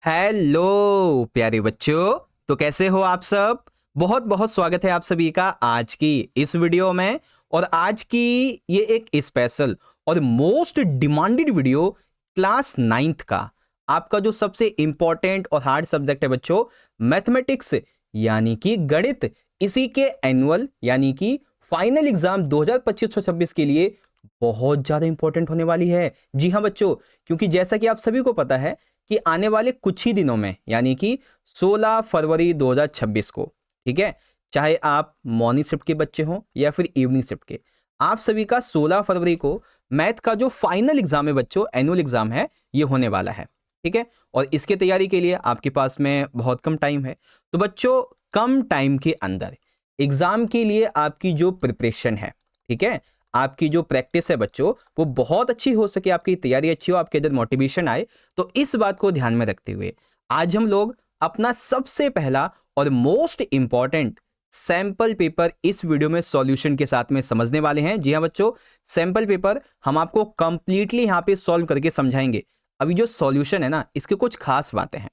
Hello प्यारे बच्चों, तो कैसे हो आप सब। बहुत बहुत स्वागत है आप सभी का आज की इस वीडियो में। और आज की ये एक स्पेशल और most demanded video class 9th का आपका जो सबसे इंपॉर्टेंट और हार्ड सब्जेक्ट है बच्चों, मैथमेटिक्स यानी कि गणित। इसी के एनुअल यानी कि फाइनल एग्जाम 2025-26 के लिए बहुत ज्यादा इंपॉर्टेंट होने वाली है। जी हाँ बच्चों, क्योंकि जैसा कि आप सभी को पता है कि आने वाले कुछ ही दिनों में यानी कि 16 फरवरी 2026 को, ठीक है, चाहे आप मॉर्निंग शिफ्ट के बच्चे हों या फिर इवनिंग शिफ्ट के, आप सभी का 16 फरवरी को मैथ का जो फाइनल एग्जाम है बच्चों, एनुअल एग्जाम है, ये होने वाला है। ठीक है, और इसके तैयारी के लिए आपके पास में बहुत कम टाइम है। तो बच्चों, कम टाइम के अंदर एग्जाम के लिए आपकी जो प्रिपरेशन है, ठीक है, आपकी जो प्रैक्टिस है बच्चों, वो बहुत अच्छी हो सके, आपकी तैयारी अच्छी हो, आपके अंदर मोटिवेशन आए। तो इस बात को ध्यान में रखते हुए आज हम लोग अपना सबसे पहला और मोस्ट इंपॉर्टेंट सैंपल पेपर इस वीडियो में सॉल्यूशन के साथ में समझने वाले हैं। जी हां बच्चों, सैंपल पेपर हम आपको कंप्लीटली यहां पे सॉल्व करके समझाएंगे। अभी जो सॉल्यूशन है ना, इसके कुछ खास बातें हैं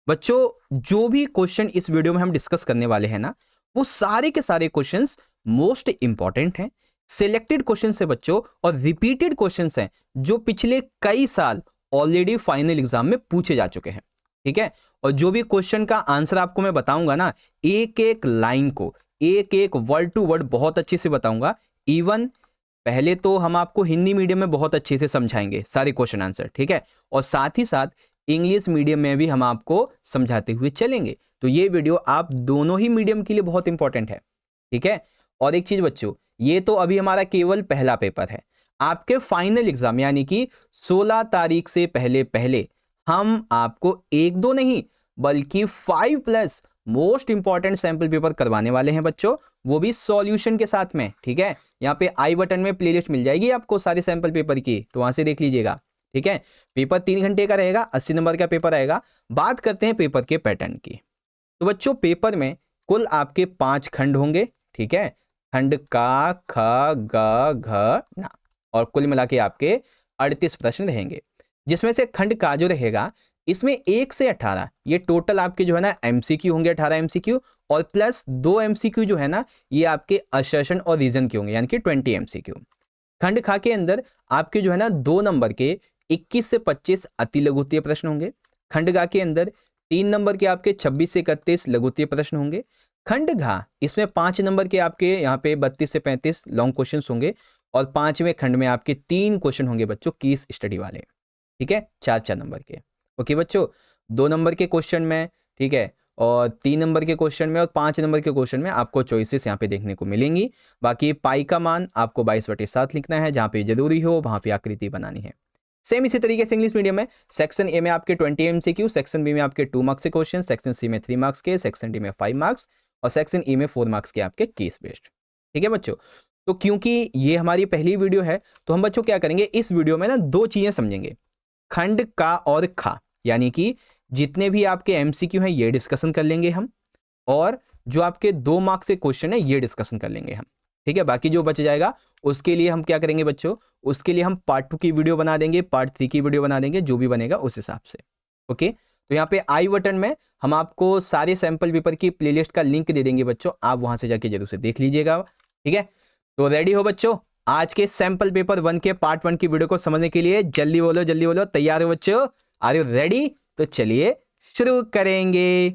बच्चों। जो भी क्वेश्चन इस वीडियो में हम डिस्कस करने वाले हैं ना, वो सारे के सारे क्वेश्चंस मोस्ट इंपॉर्टेंट हैं, सिलेक्टेड क्वेश्चंस है बच्चों, और रिपीटेड क्वेश्चंस हैं जो पिछले कई साल ऑलरेडी फाइनल एग्जाम में पूछे जा चुके हैं। ठीक है, और जो भी क्वेश्चन का आंसर आपको मैं बताऊंगा ना, एक एक लाइन को, एक एक वर्ड टू वर्ड बहुत अच्छे से बताऊंगा। इवन पहले तो हम आपको हिंदी मीडियम में बहुत अच्छे से समझाएंगे सारे क्वेश्चन आंसर, ठीक है, और साथ ही साथ इंग्लिश मीडियम में भी हम आपको समझाते हुए चलेंगे। तो ये वीडियो आप दोनों ही मीडियम के लिए बहुत इंपॉर्टेंट है। ठीक है, और एक चीज बच्चों, ये तो अभी हमारा केवल पहला पेपर है। आपके फाइनल एग्जाम यानी कि 16 तारीख से पहले पहले हम आपको एक दो नहीं बल्कि 5+ मोस्ट इंपॉर्टेंट सैंपल पेपर करवाने वाले हैं बच्चों, वो भी सॉल्यूशन के साथ में। ठीक है, यहाँ पे आई बटन में प्लेलिस्ट मिल जाएगी आपको सारे सैंपल पेपर की, तो वहां से देख लीजिएगा। ठीक है, पेपर 3 घंटे का रहेगा, 80 नंबर का पेपर आएगा। बात करते हैं पेपर के पैटर्न की। तो बच्चों, पेपर में कुल आपके 5 खंड होंगे। ठीक है, खंड का, ख, ग, घ, ना, और कुल मिला के आपके 38 प्रश्न रहेंगे, जिसमें से खंड का जो रहेगा, इसमें 1 से 18 ये टोटल आपके जो है ना एमसीक्यू होंगे, 18 एमसीक्यू, और प्लस 2 एमसीक्यू जो है ना, ये आपके असर्शन और रीजन के होंगे, यानी कि 20 एमसीक्यू। खंड खा के अंदर आपके जो है ना 2 नंबर के 21 से 25 अति लघुत्तरीय प्रश्न होंगे। खंड गा के अंदर 3 नंबर के आपके 26 से 31 लघुत्तरीय प्रश्न होंगे। खंड घा, इसमें 5 नंबर के आपके यहाँ पे 32 से 35 लॉन्ग क्वेश्चन होंगे, और 5वें खंड में आपके 3 क्वेश्चन होंगे बच्चों केस स्टडी वाले। ठीक है, 4-4 नंबर के। ओके बच्चों, 2 नंबर के क्वेश्चन में, ठीक है, और 3 नंबर के क्वेश्चन में और 5 नंबर के क्वेश्चन में आपको चॉइसेस यहाँ पे देखने को मिलेंगी। बाकी पाई का मान आपको 22/7 लिखना है, जहाँ पे जरूरी हो वहाँ पे आकृति बनानी है। सेम इसी तरीके से इंग्लिश मीडियम में सेक्शन ए में आपके 20 एमसीक्यू, सेक्शन बी में आपके 2 मार्क्स के क्वेश्चन, सेक्शन सी में 3 मार्क्स के, सेक्शन डी में 5 मार्क्स, और सेक्शन ई में 4 मार्क्स के आपके केस बेस्ड। ठीक है बच्चों, तो क्योंकि ये हमारी पहली वीडियो है, तो हम बच्चों क्या करेंगे, इस वीडियो में ना 2 चीजें समझेंगे, खंड का और खा, यानी कि जितने भी आपके एमसीक्यू हैं ये डिस्कशन कर लेंगे हम, और जो आपके 2 मार्क्स के क्वेश्चन है ये डिस्कशन कर लेंगे हम। ठीक है, बाकी जो बच जाएगा उसके लिए हम क्या करेंगे बच्चों, उसके लिए हम पार्ट 2 की वीडियो बना देंगे, पार्ट 3 की वीडियो बना देंगे, जो भी बनेगा उस हिसाब से। ओके, तो यहाँ पे आई बटन में हम आपको सारे सैंपल पेपर की प्लेलिस्ट का लिंक दे देंगे बच्चों, आप वहां से जाके जरूर से देख लीजिएगा। ठीक है, तो रेडी हो बच्चों आज के सैंपल पेपर 1 के पार्ट 1 की वीडियो को समझने के लिए? जल्दी बोलो, तैयार हो बच्चों? Are you ready? तो चलिए शुरू करेंगे।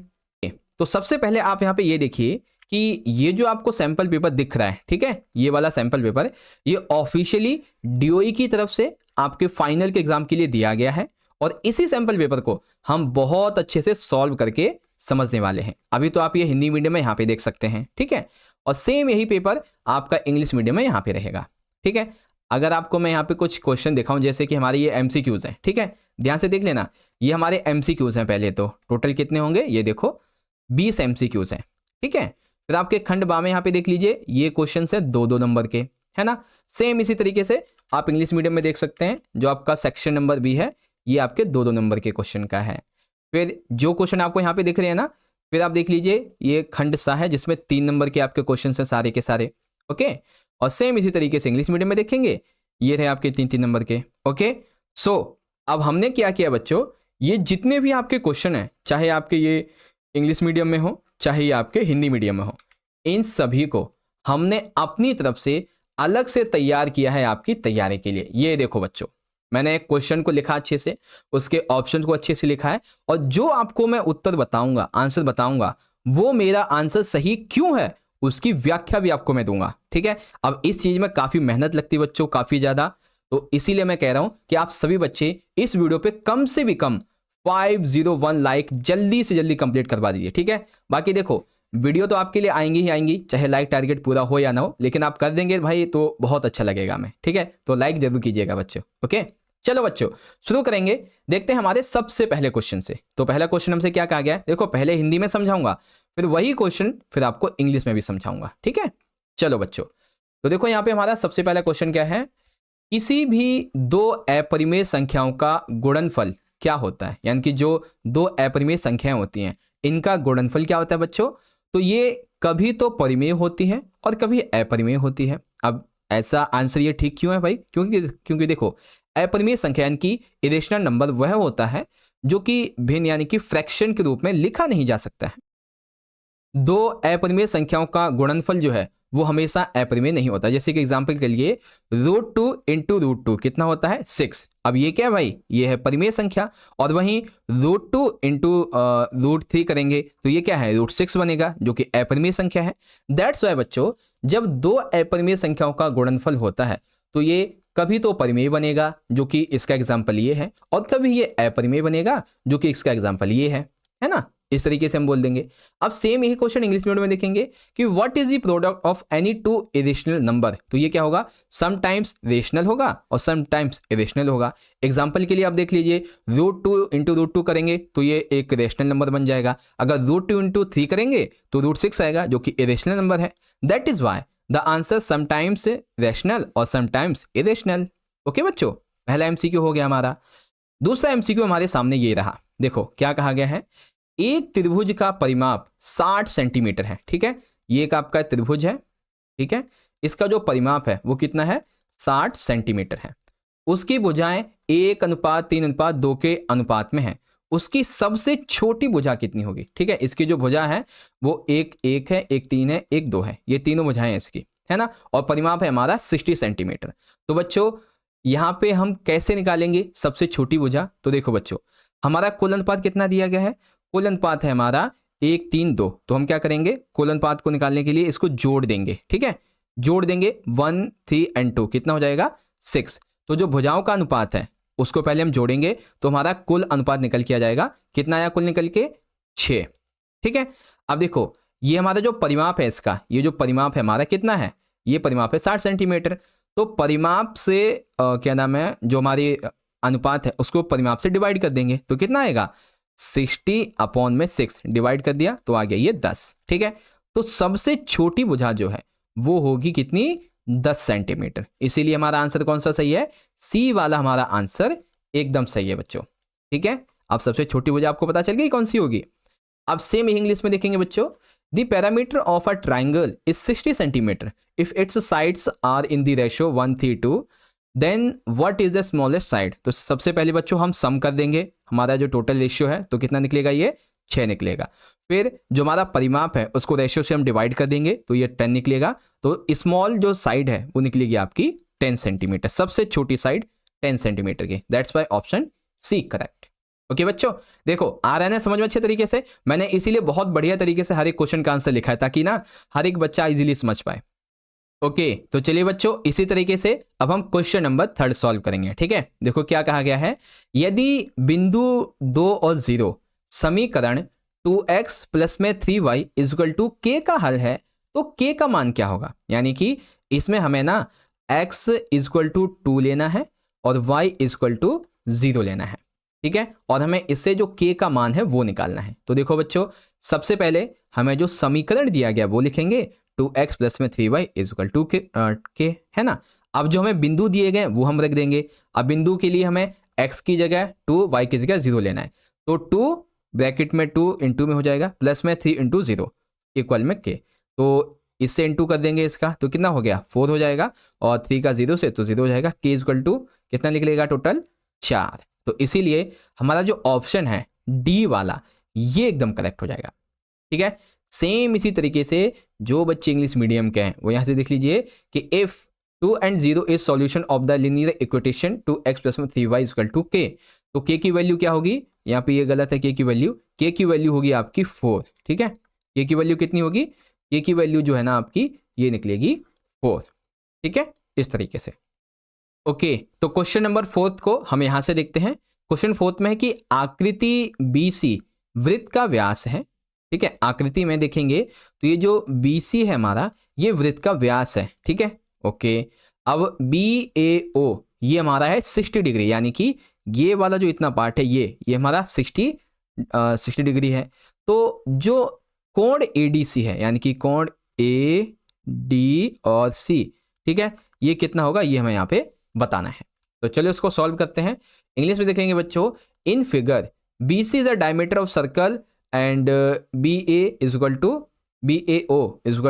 तो सबसे पहले आप यहाँ पे ये देखिए कि ये जो आपको सैंपल पेपर दिख रहा है, ठीक है, ये वाला सैंपल पेपर, ये ऑफिशियली डीओई की तरफ से आपके फाइनल के एग्जाम के लिए दिया गया है, और इसी सैंपल पेपर को हम बहुत अच्छे से सॉल्व करके समझने वाले हैं। अभी तो आप ये हिंदी मीडियम में यहाँ पे देख सकते हैं, ठीक है, और सेम यही पेपर आपका इंग्लिश मीडियम में यहाँ पे रहेगा। ठीक है, अगर आपको मैं यहाँ पे कुछ क्वेश्चन दिखाऊं, जैसे कि हमारे ये एमसीक्यूज हैं, ठीक है, ध्यान से देख लेना, ये हमारे एमसीक्यूज हैं। पहले तो टोटल कितने होंगे, ये देखो 20 एमसीक्यूज हैं। ठीक है, फिर आपके खंड बा में यहाँ पे देख लीजिए, ये क्वेश्चन है 2-2 नंबर के, है ना। सेम इसी तरीके से आप इंग्लिश मीडियम में देख सकते हैं, जो आपका सेक्शन नंबर बी है, ये आपके 2-2 नंबर के क्वेश्चन का है। फिर जो क्वेश्चन आपको यहाँ पे दिख रहे हैं ना, फिर आप देख लीजिए ये खंड सा है, जिसमें 3 नंबर के आपके क्वेश्चन हैं सारे के सारे। ओके, और सेम इसी तरीके से इंग्लिश मीडियम में देखेंगे, ये रहे आपके 3-3 नंबर के। ओके, सो अब हमने क्या किया बच्चों, ये जितने भी आपके क्वेश्चन हैं, चाहे आपके ये इंग्लिश मीडियम में हो चाहे ये आपके हिंदी मीडियम में हो, इन सभी को हमने अपनी तरफ से अलग से तैयार किया है आपकी तैयारी के लिए। ये देखो बच्चों, मैंने क्वेश्चन को लिखा अच्छे से, उसके ऑप्शन को अच्छे से लिखा है, और जो आपको मैं उत्तर बताऊंगा, आंसर बताऊंगा, वो मेरा आंसर सही क्यों है उसकी व्याख्या भी आपको मैं दूंगा। ठीक है, अब इस चीज में काफी मेहनत लगती है बच्चों, काफी ज्यादा, तो इसीलिए मैं कह रहा हूं कि आप सभी बच्चे इस वीडियो पे कम से भी कम 501 लाइक जल्दी से जल्दी कंप्लीट करवा दीजिए। ठीक है, बाकी देखो वीडियो तो आपके लिए आएंगी ही आएंगी, चाहे लाइक टारगेट पूरा हो या ना हो, लेकिन आप कर देंगे भाई तो बहुत अच्छा लगेगा मैं। ठीक है, तो लाइक जरूर कीजिएगा बच्चों। ओके, चलो बच्चों शुरू करेंगे, देखते हैं हमारे सबसे पहले क्वेश्चन से। तो पहला क्वेश्चन हमसे क्या कहा गया है, देखो पहले हिंदी में समझाऊंगा, फिर वही क्वेश्चन फिर आपको इंग्लिश में भी समझाऊंगा। ठीक है, चलो बच्चों, तो देखो यहाँ पे हमारा सबसे पहला क्वेश्चन क्या है, किसी भी दो अपरिमेय संख्याओं का गुणनफल क्या होता है, यानी कि जो दो अपरिमेय संख्याएं होती हैं इनका गुणनफल क्या होता है बच्चों। तो ये कभी तो परिमेय होती है और कभी अपरिमेय होती है। अब ऐसा आंसर ये ठीक क्यों है भाई, क्योंकि देखो अपरिमेय संख्या यानी कि इरेशनल नंबर वह होता है जो कि भिन्न यानी कि फ्रैक्शन के रूप में लिखा नहीं जा सकता है। दो अपरिमेय संख्याओं का गुणनफल जो है वो हमेशा अपरिमेय नहीं होता। जैसे कि एग्जांपल के लिए √2 इंटू √2 कितना होता है 6। अब ये क्या है भाई, ये है परिमेय संख्या, और वहीं √2 इंटू √3 करेंगे तो ये क्या है √6 बनेगा जो कि अपरिमेय संख्या है। दैट्स वाई बच्चों, जब दो अपरिमेय संख्याओं का गुणनफल होता है तो ये कभी तो परिमेय बनेगा जो कि इसका एग्जाम्पल ये है, और कभी ये अपरिमेय बनेगा जो कि इसका एग्जाम्पल ये है ना। इस तरीके से हम बोल देंगे। अब सेम यही क्वेश्चन इंग्लिश मीडियम में देखेंगे कि what is the product of any two irrational number. तो ये क्या होगा, समटाइम्स रेशनल होगा और समटाइम्स इरेशनल होगा। एग्जांपल के लिए आप देख लीजिए, √2 इंटू √2 करेंगे तो ये एक रेशनल नंबर बन जाएगा। अगर √2 इंटू 3 करेंगे तो √6 आएगा जो कि इरेशनल नंबर है। That is why the answer sometimes rational और समटाइम्स इरेशनल। ओके बच्चों, पहला एमसीक्यू हो गया हमारा। दूसरा एमसीक्यू हमारे सामने ये रहा, देखो क्या कहा गया है, एक त्रिभुज का परिमाप 60 सेंटीमीटर है। ठीक है, ये एक आपका त्रिभुज है, ठीक है, इसका जो परिमाप है वो कितना है 60 सेंटीमीटर है। उसकी भुजाएं 1:3:2 के अनुपात में है। उसकी सबसे छोटी भुजा कितनी होगी। ठीक है, इसकी जो भुजा है वो एक है, एक 3 है, एक 2 है, ये तीनों भुजाएं हैं इसकी, है ना, और परिमाप है हमारा 60 सेंटीमीटर। तो बच्चों यहाँ पे हम कैसे निकालेंगे सबसे छोटी भुजा। तो देखो बच्चों, हमारा कुल अनुपात कितना दिया गया है, कुल अनुपात है हमारा 1 3 2। तो हम क्या करेंगे, कुल अनुपात को निकालने के लिए इसको जोड़ देंगे। ठीक है, जोड़ देंगे 1 3 और 2 कितना हो जाएगा 6। तो जो भुजाओं का अनुपात है उसको पहले हम जोड़ेंगे तो हमारा कुल अनुपात निकल के आ जाएगा, कितना आया कुल निकल के 6। ठीक है, अब देखो ये हमारा जो परिमाप है इसका, ये जो परिमाप है हमारा कितना है, ये परिमाप है 60 सेंटीमीटर। तो परिमाप से क्या नाम है, जो हमारी अनुपात है उसको परिमाप से डिवाइड कर देंगे तो कितना आएगा 60/6 डिवाइड कर दिया तो आ गया ये 10। ठीक है, तो सबसे छोटी भुजा जो है वो होगी कितनी 10 सेंटीमीटर। इसीलिए हमारा आंसर कौन सा सही है, सी वाला हमारा आंसर एकदम सही है बच्चों। ठीक है, अब सबसे छोटी भुजा आपको पता चल गई कौन सी होगी। अब सेम इंग्लिश में देखेंगे बच्चों, the parameter of a triangle is 60 centimetre if its sides are in the ratio 1:3:2 then what is the smallest side. तो सबसे पहले बच्चों हम सम कर देंगे, हमारा जो टोटल रेशियो है तो कितना निकलेगा ये 6 निकलेगा। फिर जो हमारा परिमाप है उसको रेशियो से हम डिवाइड कर देंगे तो ये 10 निकलेगा। तो स्मॉल जो साइड है वो निकलेगी आपकी 10 सेंटीमीटर, सबसे छोटी साइड 10 सेंटीमीटर की। That's why option C correct. Okay बच्चों, देखो आ रहा है ना समझ में अच्छे तरीके से। मैंने इसीलिए बहुत बढ़िया तरीके से हर एक क्वेश्चन का आंसर लिखा है ताकि ना हर एक बच्चा इजीली समझ पाए। ओके तो चलिए बच्चों, इसी तरीके से अब हम क्वेश्चन नंबर 3 सॉल्व करेंगे। ठीक है, देखो क्या कहा गया है, यदि बिंदु 2 और 0 समीकरण 2x प्लस में 3y इक्वल टू k का हल है तो k का मान क्या होगा। यानी कि इसमें हमें ना x इक्वल टू 2 लेना है और y इक्वल टू 0 लेना है। ठीक है, और हमें इससे जो k का मान है वो निकालना है। तो देखो बच्चों, सबसे पहले हमें जो समीकरण दिया गया वो लिखेंगे 2x प्लस में 3y इक्वल टू के, है ना। अब जो हमें बिंदु दिए गए वो हम रख देंगे। अब बिंदु के लिए हमें x की जगह 2, y की जगह 0 लेना है। तो 2 ब्रैकेट में 2 इंटू में हो जाएगा प्लस में 3 इंटू 0 इक्वल में k। तो इससे इंटू कर देंगे इसका तो कितना हो गया 4 हो जाएगा, और 3 का 0 से तो 0 हो जाएगा। k इक्वल टू कितना निकलेगा टोटल 4। तो इसीलिए हमारा जो ऑप्शन है डी वाला ये एकदम करेक्ट हो जाएगा। ठीक है, सेम इसी तरीके से जो बच्चे इंग्लिश मीडियम के हैं वो यहाँ से देख लीजिए कि if 2 and 0 is solution of the linear equation two x plus 3y equal to K, तो के की वैल्यू क्या होगी, यहाँ पे ये गलत है, के की वैल्यू होगी आपकी 4। ठीक है, के की वैल्यू कितनी होगी, के की वैल्यू जो है ना आपकी ये निकलेगी 4। ठीक है, इस तरीके से। ओके, तो क्वेश्चन नंबर 4 को हम यहां से देखते हैं। क्वेश्चन 4 में है कि आकृति BC वृत्त का व्यास है। ठीक है, आकृति में देखेंगे तो ये जो BC है हमारा ये वृत्त का व्यास है। ठीक है, ओके, अब BAO ये हमारा है 60 डिग्री, यानी कि ये वाला जो इतना पार्ट है ये हमारा 60 डिग्री है। तो जो कोण ADC है यानी कि कोण AD और C, ठीक है, ये कितना होगा ये हमें यहाँ पे बताना है। तो चलिए उसको सॉल्व करते हैं। इंग्लिश में देख लेंगे बच्चों। In figure BC is the diameter of circle and BAO is equal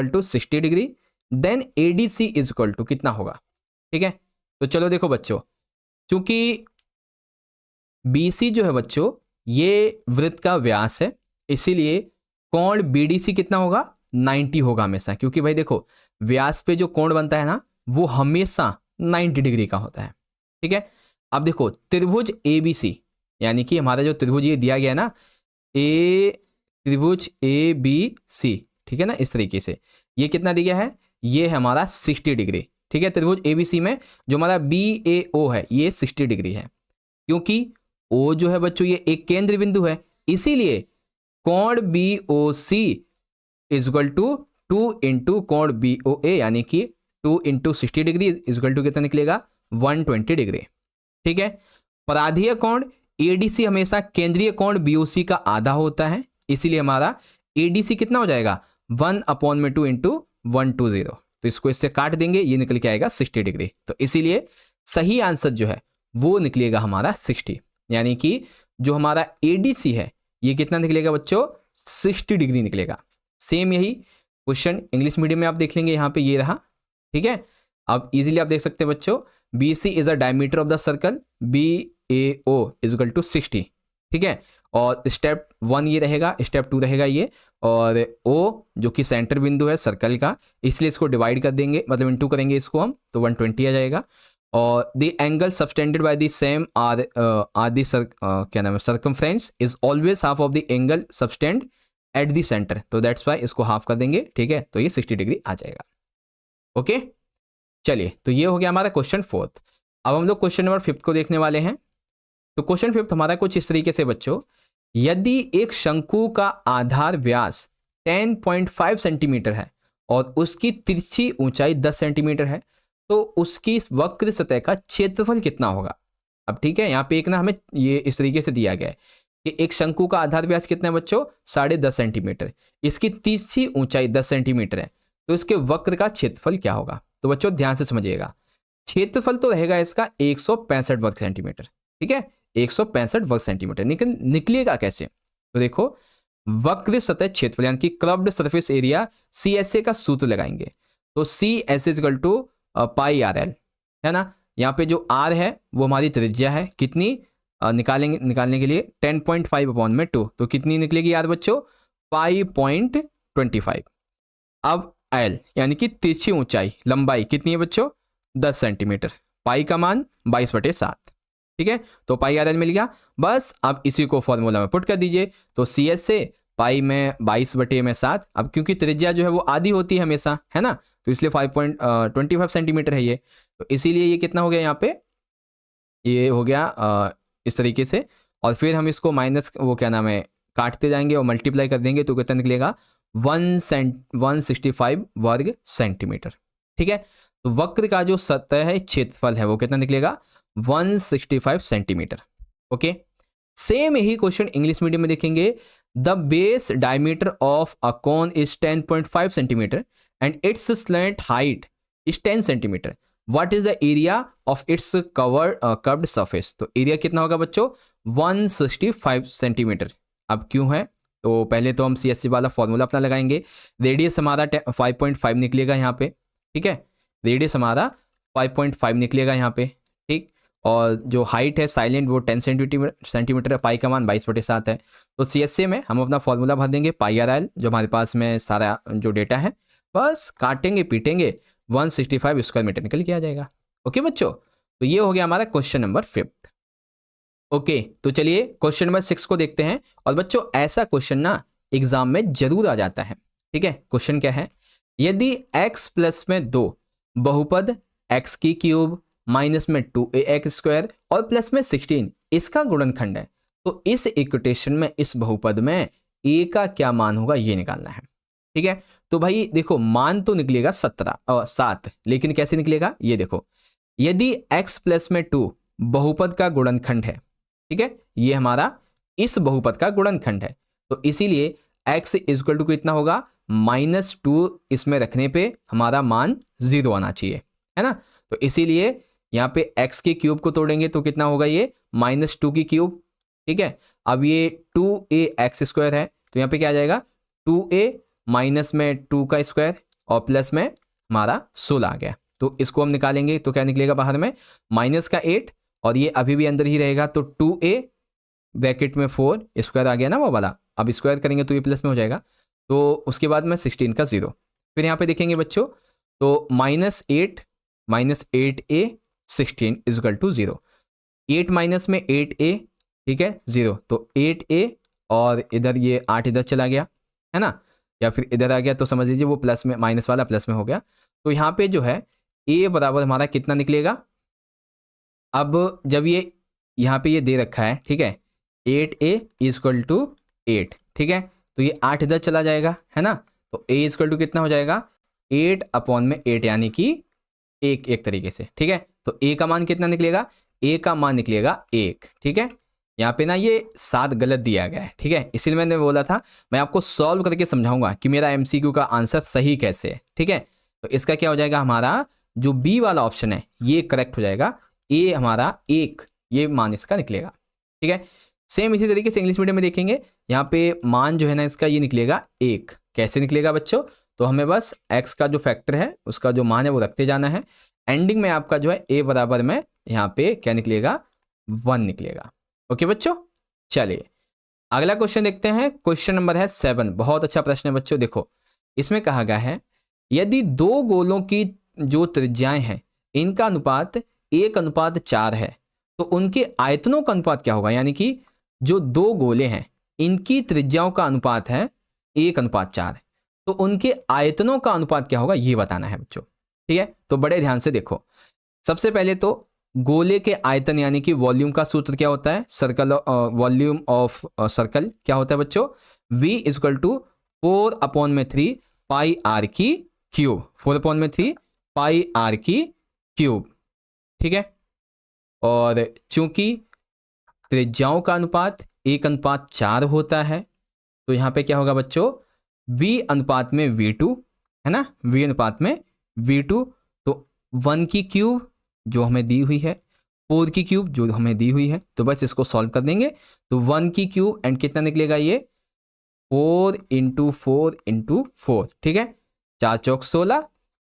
to 60 degree, then ADC is equal to कितना होगा। ठीक है, तो चलो देखो बच्चों, चूंकि BC जो है बच्चों ये वृत्त का व्यास है, इसीलिए कोण BDC कितना होगा, 90 होगा हमेशा, क्योंकि भाई देखो व्यास पे जो कोण बनता है ना वो हमेशा 90 डिग्री का होता है। ठीक है, अब देखो त्रिभुज ABC यानी कि हमारा जो त्रिभुज ये दिया गया है ना, त्रिभुज ABC, ठीक है ना, इस तरीके से ये कितना दिया है, ये है हमारा 60 डिग्री। ठीक है, त्रिभुज ABC में जो हमारा BAO है ये 60 डिग्री है, क्योंकि O जो है बच्चों ये एक केंद्र बिंदु है, इसीलिए कोण BOC is equal to 2 into कोण BOA यानी कि 2 into 60 degree is equal to कितना निकलेगा, 120 डिग्री। ठीक है, पराधीय कोण ADC हमेशा केंद्रीय कोण BOC का आधा होता है, इसीलिए हमारा ADC कितना हो जाएगा, 1/2 इंटू 120। तो इसको इससे काट देंगे, ये निकल के आएगा 60 डिग्री। तो इसीलिए सही आंसर जो है वो निकलेगा हमारा 60, यानी कि जो हमारा ADC है ये कितना निकलेगा बच्चों, 60 डिग्री निकलेगा। सेम यही क्वेश्चन इंग्लिश मीडियम में आप देख लेंगे, यहाँ पे ये रहा। ठीक है, अब इजीली आप देख सकते हैं बच्चों, BC is the diameter of the circle, BAO is equal to 60। ठीक है, और स्टेप 1 ये रहेगा, स्टेप 2 रहेगा ये, और O जो कि सेंटर बिंदु है सर्कल का, इसलिए इसको डिवाइड कर देंगे, मतलब इनटू करेंगे इसको हम, तो 120 आ जाएगा। और the angle subtended by the same are the क्या नाम है, circumference is always half of the angle subtend at the centre, तो दैट्स वाई इसको हाफ कर देंगे। ठीक है, तो ये 60 डिग्री आ जाएगा। ओके, चलिए, तो ये हो गया हमारा क्वेश्चन 4। अब हम लोग क्वेश्चन नंबर 5 को देखने वाले हैं। तो क्वेश्चन 5 हमारा कुछ इस तरीके से बच्चों, यदि एक शंकु का आधार व्यास 10.5 सेंटीमीटर है और उसकी तिरछी ऊंचाई 10 सेंटीमीटर है, तो उसकी इस वक्र सतह का क्षेत्रफल कितना होगा। अब ठीक है, यहाँ पे एक ना हमें ये इस तरीके से दिया गया है कि एक शंकु का आधार व्यास कितना है बच्चों, 10.5 सेंटीमीटर, इसकी तिरछी ऊंचाई 10 सेंटीमीटर है, तो इसके वक्र का क्षेत्रफल क्या होगा। तो बच्चों ध्यान से समझिएगा, क्षेत्रफल तो रहेगा इसका 165 वर्ग सेंटीमीटर। ठीक है, 165 वर्ग सेंटीमीटर निकलेगा कैसे, तो देखो वक्र सतह क्षेत्रफल यानी कि कर्व्ड सरफेस एरिया CSA का सूत्र लगाएंगे। तो CSA equal to pi RL है ना, यहाँ पे जो R है वो हमारी त्रिज्या है, कितनी निकालने के लिए 10.5/2, तो कितनी निकलेगी यार बच्चों, 5.25। अब L यानी कि तिरछी ऊंचाई लंबाई कितनी है बच्चों, 10 सेंटीमीटर, पाई का मान 22/7। ठीक है, तो पाई RL मिल गया। बस अब इसी को फॉर्मूला में पुट कर दीजिए, तो CSA पाई में 22/7, अब क्योंकि त्रिज्या जो है वो आधी होती है हमेशा, है ना, तो इसलिए 5.25 सेंटीमीटर है ये, तो इसीलिए ये कितना हो गया यहाँ पे, ये हो गया इस तरीके से। और फिर हम इसको माइनस वो क्या नाम है काटते जाएंगे और मल्टीप्लाई कर देंगे, तो कितना निकलेगा 165 वर्ग सेंटीमीटर। ठीक है, तो वक्र का जो सतह है क्षेत्रफल है वो कितना निकलेगा, 165 सेंटीमीटर। ओके, सेम यही क्वेश्चन इंग्लिश मीडियम में देखेंगे। The base diameter of a cone is 10.5 centimetre and it's slant height is 10 centimetre, what is the area of its curved surface. तो एरिया कितना होगा बच्चों, 165 सेंटीमीटर। अब क्यों है, तो पहले तो हम CSC वाला फॉर्मूला अपना लगाएंगे। रेडियस हमारा 5.5 निकलेगा यहाँ पे। ठीक है, रेडियस हमारा 5.5 निकलेगा यहाँ पे। ठीक, और जो हाइट है साइलेंट वो 10 सेंटीमीटर है, पाई का मान 22/7 है। तो CSA में हम अपना फॉर्मूला भर देंगे पाई/RL, जो हमारे पास में सारा जो डेटा है, बस काटेंगे पीटेंगे 165 स्क्वायर मीटर निकल के आ जाएगा। ओके बच्चों, तो ये हो गया हमारा क्वेश्चन नंबर 5। ओके, तो चलिए क्वेश्चन नंबर 6 को देखते हैं। और बच्चों ऐसा क्वेश्चन ना एग्जाम में जरूर आ जाता है। ठीक है, क्वेश्चन क्या है, यदि x प्लस में 2 बहुपद x की क्यूब माइनस में 2ax² और प्लस में 16 इसका गुणनखंड है, तो इस इक्वेशन में इस बहुपद में a का क्या मान होगा ये निकालना है। ठीक है, तो भाई देखो मान तो निकलेगा 7, लेकिन कैसे निकलेगा ये देखो, यदि x प्लस में 2 बहुपद का गुणनखंड है, ठीक है, ये हमारा इस बहुपद का गुणनखंड है, तो इसीलिए x इक्वल टू कितना होगा, -2 इसमें रखने पे हमारा मान 0 आना चाहिए, है ना। तो इसीलिए यहाँ पे x के क्यूब को तोड़ेंगे तो कितना होगा, ये -2 की क्यूब। ठीक है, अब ये 2ax² है, तो यहाँ पे क्या आ जाएगा, 2a माइनस में 2 का स्क्वायर और प्लस में हमारा 16 आ गया। तो इसको हम निकालेंगे तो क्या निकलेगा बाहर में, -8 और ये अभी भी अंदर ही रहेगा, तो 2a ब्रैकेट में 4 स्क्वायर आ गया ना वो वाला, अब स्क्वायर करेंगे तो ये प्लस में हो जाएगा, तो उसके बाद में 16 का 0। फिर यहाँ पे देखेंगे बच्चों, तो -8a 16 इक्वल टू 0, 8 माइनस में 8a, ठीक है 0, तो 8a और इधर ये 8 इधर चला गया है ना, या फिर इधर आ गया, तो समझ लीजिए वो प्लस में, माइनस वाला प्लस में हो गया। तो यहाँ पे जो है a बराबर हमारा कितना निकलेगा, अब जब ये यहाँ पे ये दे रखा है, ठीक है, 8a इक्वल टू 8, ठीक है, तो ये 8 इधर चला जाएगा है ना, तो a इक्वल टू कितना हो जाएगा, 8/8 यानी कि एक तरीके से। ठीक है, तो a का मान कितना निकलेगा, a का मान निकलेगा 1। ठीक है, यहाँ पे ना ये 7 गलत दिया गया है, ठीक है, इसीलिए मैंने बोला था मैं आपको सॉल्व करके समझाऊंगा कि मेरा MCQ का आंसर सही कैसे है। ठीक है, तो इसका क्या हो जाएगा, हमारा जो बी वाला ऑप्शन है ये करेक्ट हो जाएगा, ए हमारा 1 ये मान इसका निकलेगा। ठीक है, सेम इसी तरीके से इंग्लिश मीडियम में देखेंगे, यहाँ पे मान जो है ना इसका ये निकलेगा 1। कैसे निकलेगा बच्चों, तो हमें बस x का जो फैक्टर है उसका जो मान है वो रखते जाना है, एंडिंग में आपका जो है a बराबर में यहाँ पे क्या निकलेगा, 1 निकलेगा। ओके बच्चों, चलिए अगला क्वेश्चन देखते हैं, क्वेश्चन नंबर है 7। बहुत अच्छा प्रश्न है बच्चों, देखो इसमें कहा गया है यदि 2 गोलों की जो त्रिज्याएं हैं इनका अनुपात 1:4 है, तो उनके आयतनों का अनुपात क्या होगा, यानी कि जो 2 गोले हैं इनकी त्रिज्याओं का अनुपात है 1:4, तो उनके आयतनों का अनुपात क्या होगा ये बताना है बच्चों। ठीक है, तो बड़े ध्यान से देखो, सबसे पहले तो गोले के आयतन यानी कि वॉल्यूम का सूत्र क्या होता है, सर्कल वॉल्यूम ऑफ सर्कल क्या होता है बच्चों, v equal to 4/3 pi R की क्यूब, 4/3 पाई आर की क्यूब। ठीक है, और चूंकि त्रिज्याओं का अनुपात 1:4 होता है, तो यहाँ पे क्या होगा बच्चों, v अनुपात में v2 है ना, v अनुपात में v2, तो 1 की क्यूब जो हमें दी हुई है, 4 की क्यूब जो हमें दी हुई है, तो बस इसको सॉल्व कर देंगे, तो 1 की क्यूब एंड कितना निकलेगा, ये 4 × 4 × 4, ठीक है, 4 चौक 16,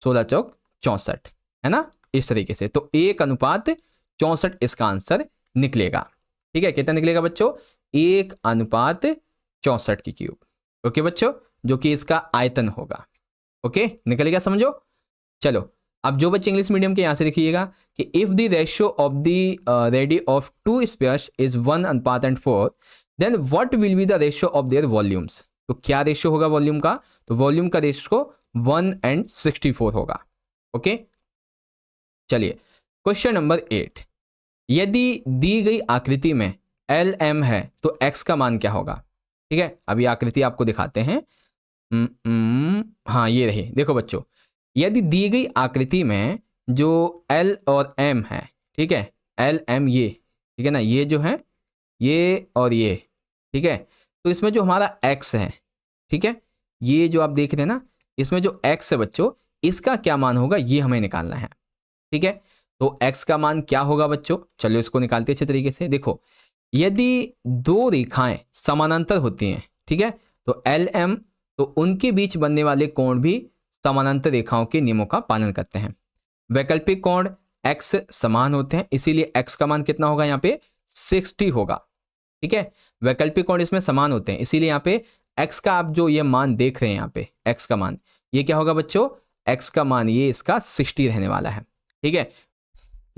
16 चौक 64 है ना, इस तरीके से, तो 1:64 इसका आंसर निकलेगा। ठीक है, कितना निकलेगा बच्चों, 1:64 की क्यूब। ओके बच्चों, जो कि इसका आयतन होगा। ओके, निकल गया समझो। चलो अब जो बच्चे इंग्लिश मीडियम के यहाँ से देखिएगा कि if the ratio of the radii of 2 spheres is 1:4, then what will be the ratio of their volumes, तो क्या रेशियो होगा वॉल्यूम का, तो वॉल्यूम का रेशियो 1:64 होगा। ओके, चलिए क्वेश्चन नंबर 8, यदि दी गई आकृति में LM है तो x का मान क्या होगा। ठीक है, अभी आकृति आपको दिखाते हैं, हाँ ये रही, देखो बच्चों, यदि दी गई आकृति में जो L और M है, ठीक है, LM ये, ठीक है ना, ये जो है ये और ये, ठीक है, तो इसमें जो हमारा x है, ठीक है, ये जो आप देख रहे हैं ना, इसमें जो x है बच्चों, इसका क्या मान होगा ये हमें निकालना है। ठीक है, तो x का मान क्या होगा बच्चों, चलो इसको निकालते अच्छे तरीके से। देखो यदि 2 रेखाएं समानांतर होती हैं, ठीक है, तो LM, तो उनके बीच बनने वाले कोण भी समानांतर रेखाओं के नियमों का पालन करते हैं। वैकल्पिक कोण x समान होते हैं, इसीलिए x का मान कितना होगा यहाँ पे 60 होगा। ठीक है, वैकल्पिक कोण इसमें समान होते हैं, इसीलिए यहाँ पे x का आप जो ये मान देख रहे हैं यहाँ पे x का मान, ये क्या होगा बच्चों, x का मान ये इसका 60 रहने वाला है। ठीक है,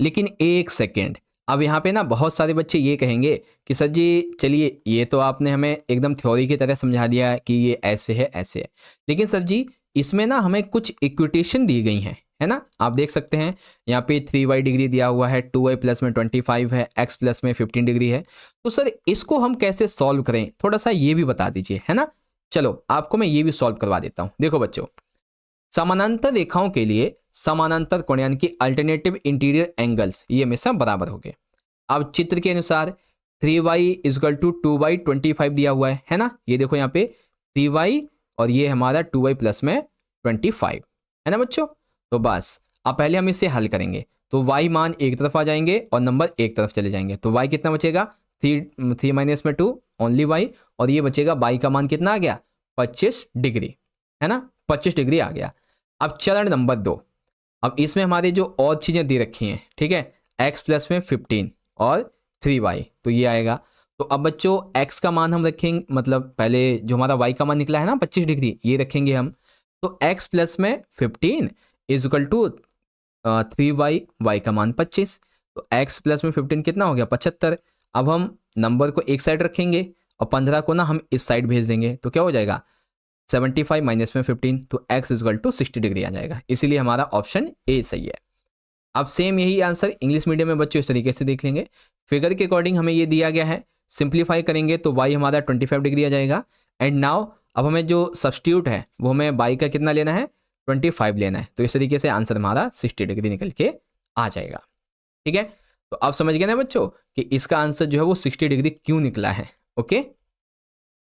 लेकिन एक सेकेंड, अब यहाँ पे ना बहुत सारे बच्चे ये कहेंगे कि सर जी चलिए ये तो आपने हमें एकदम थ्योरी की तरह समझा दिया कि ये ऐसे है ऐसे है, लेकिन सर जी इसमें ना हमें कुछ इक्वेशन दी गई हैं, है ना। आप देख सकते हैं यहाँ पे 3y डिग्री दिया हुआ है, 2y प्लस में 25 है, x प्लस में 15 डिग्री है। तो सर इसको हम कैसे सॉल्व करें, थोड़ा सा ये भी बता दीजिए, है ना। चलो आपको मैं ये भी सॉल्व करवा देता हूँ। देखो बच्चों, समानांतर रेखाओं के लिए समानांतर कोण यानी कि अल्टरनेटिव इंटीरियर एंगल्स ये हमेशा बराबर हो गए। अब चित्र के अनुसार 3y इजकल टू 2y 25 दिया हुआ है ना। ये देखो यहाँ पे 3y और ये हमारा 2y प्लस में 25 है ना बच्चों। तो बस अब पहले हम इसे हल करेंगे, तो y मान एक तरफ आ जाएंगे और नंबर एक तरफ चले जाएंगे, तो y कितना बचेगा 3 माइनस में 2 ओनली y, और ये बचेगा y का मान कितना आ गया 25 डिग्री, है ना, 25 डिग्री आ गया। अब चरण नंबर 2, अब इसमें हमारे जो और चीज़ें दे रखी हैं, ठीक है, x प्लस में 15 और 3y, तो ये आएगा। तो अब बच्चों x का मान हम रखेंगे, मतलब पहले जो हमारा y का मान निकला है ना 25 डिग्री, ये रखेंगे हम। तो x प्लस में 15 is equal to 3y, y का मान 25, तो x प्लस में 15 कितना हो गया 75। अब हम नंबर को एक साइड रखेंगे और 15 को ना हम इस साइड भेज देंगे, तो क्या हो जाएगा 75 माइनस में 15, तो x is equal to 60 degree आ जाएगा, इसीलिए हमारा ऑप्शन ए सही है। अब सेम यही आंसर इंग्लिश मीडियम में बच्चों इस तरीके से देख लेंगे। फिगर के अकॉर्डिंग हमें ये दिया गया है, सिंप्लीफाई करेंगे तो y हमारा 25 डिग्री आ जाएगा। एंड नाउ अब हमें जो सब्स्टिट्यूट है वो हमें y का कितना लेना है 25 लेना है, तो इस तरीके से आंसर हमारा 60 डिग्री निकल के आ जाएगा। ठीक है, तो आप समझ गए ना बच्चों कि इसका आंसर जो है वो 60 डिग्री क्यों निकला है। ओके,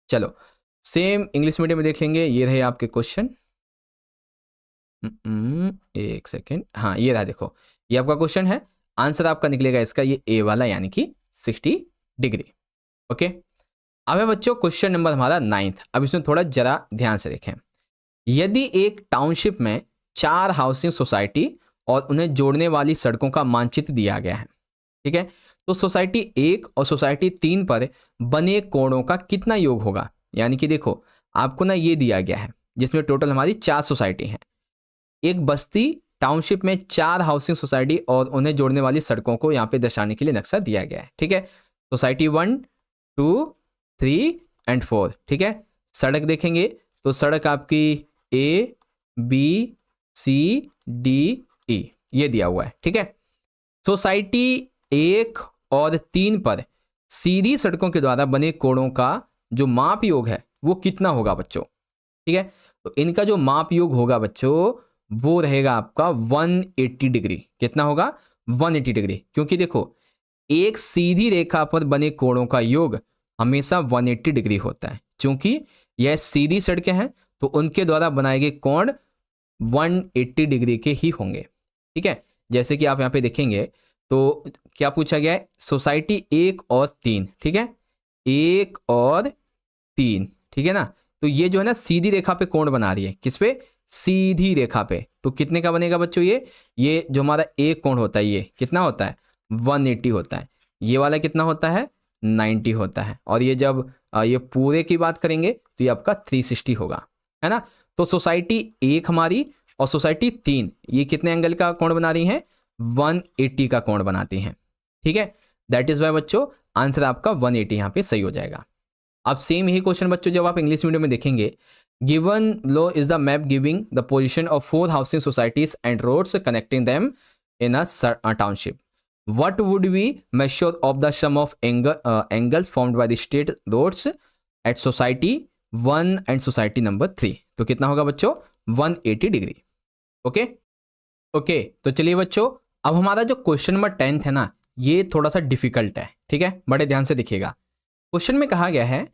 चलो सेम इंग्लिश मीडियम में देख लेंगे। ये रहे आपके क्वेश्चन, एक सेकेंड, हाँ ये रहा, देखो ये आपका क्वेश्चन है, आंसर आपका निकलेगा इसका ये ए वाला यानी कि 60 डिग्री। ओके, अब है बच्चों क्वेश्चन नंबर हमारा 9th। अब इसमें थोड़ा जरा ध्यान से देखें। यदि एक टाउनशिप में 4 हाउसिंग सोसाइटी और उन्हें जोड़ने वाली सड़कों का मानचित्र दिया गया है, ठीक है, तो सोसाइटी 1 और सोसाइटी 3 पर बने कोणों का कितना योग होगा। यानी कि देखो आपको ना ये दिया गया है जिसमें टोटल हमारी 4 सोसाइटी हैं। एक बस्ती टाउनशिप में 4 हाउसिंग सोसाइटी और उन्हें जोड़ने वाली सड़कों को यहाँ पे दर्शाने के लिए नक्शा दिया गया है। ठीक है, सोसाइटी 1, 2, 3 एंड 4। ठीक है, सड़क देखेंगे तो सड़क आपकी A, B, C, D, E ये दिया हुआ है। ठीक है, सोसाइटी 1 और 3 पर सीधी सड़कों के द्वारा बने कोणों का जो माप योग है वो कितना होगा बच्चों। ठीक है, तो इनका जो माप योग होगा बच्चों वो रहेगा आपका 180 डिग्री। कितना होगा 180 डिग्री, क्योंकि देखो एक सीधी रेखा पर बने कोणों का योग हमेशा 180 डिग्री होता है। क्योंकि यह सीधी सड़कें हैं तो उनके द्वारा बनाए गए कोण 180 डिग्री के ही होंगे। ठीक है, जैसे कि आप यहाँ पे देखेंगे तो क्या पूछा गया है, सोसाइटी 1 और 3। ठीक है, 1 और 3, ठीक है ना, तो ये जो है ना सीधी रेखा पे कोण बना रही है। किस पे, सीधी रेखा पे। तो कितने का बनेगा बच्चों, ये जो हमारा एक कोण होता है ये कितना होता है 180 होता है, ये वाला कितना होता है 90 होता है, और ये जब ये पूरे की बात करेंगे तो ये आपका 360 होगा, है ना। तो सोसाइटी 1 हमारी और सोसाइटी 3 ये कितने एंगल का कोण बना रही हैं 180 का कोण बनाती हैं। ठीक है, दैट इज वाई बच्चों आंसर आपका 180 यहाँ पे सही हो जाएगा। अब सेम यही क्वेश्चन बच्चों जब आप इंग्लिश मीडियम में देखेंगे, given below is the map giving the position of 4 housing societies and roads connecting them in a township, what would we measure of the sum of angles formed by the state roads at society 1 and society number 3। तो कितना होगा बच्चों 180 degree. Okay okay, तो चलिए बच्चों अब हमारा जो क्वेश्चन नंबर 10 है ना ये थोड़ा सा डिफिकल्ट है। ठीक है, बड़े ध्यान से देखिएगा। क्वेश्चन में कहा गया है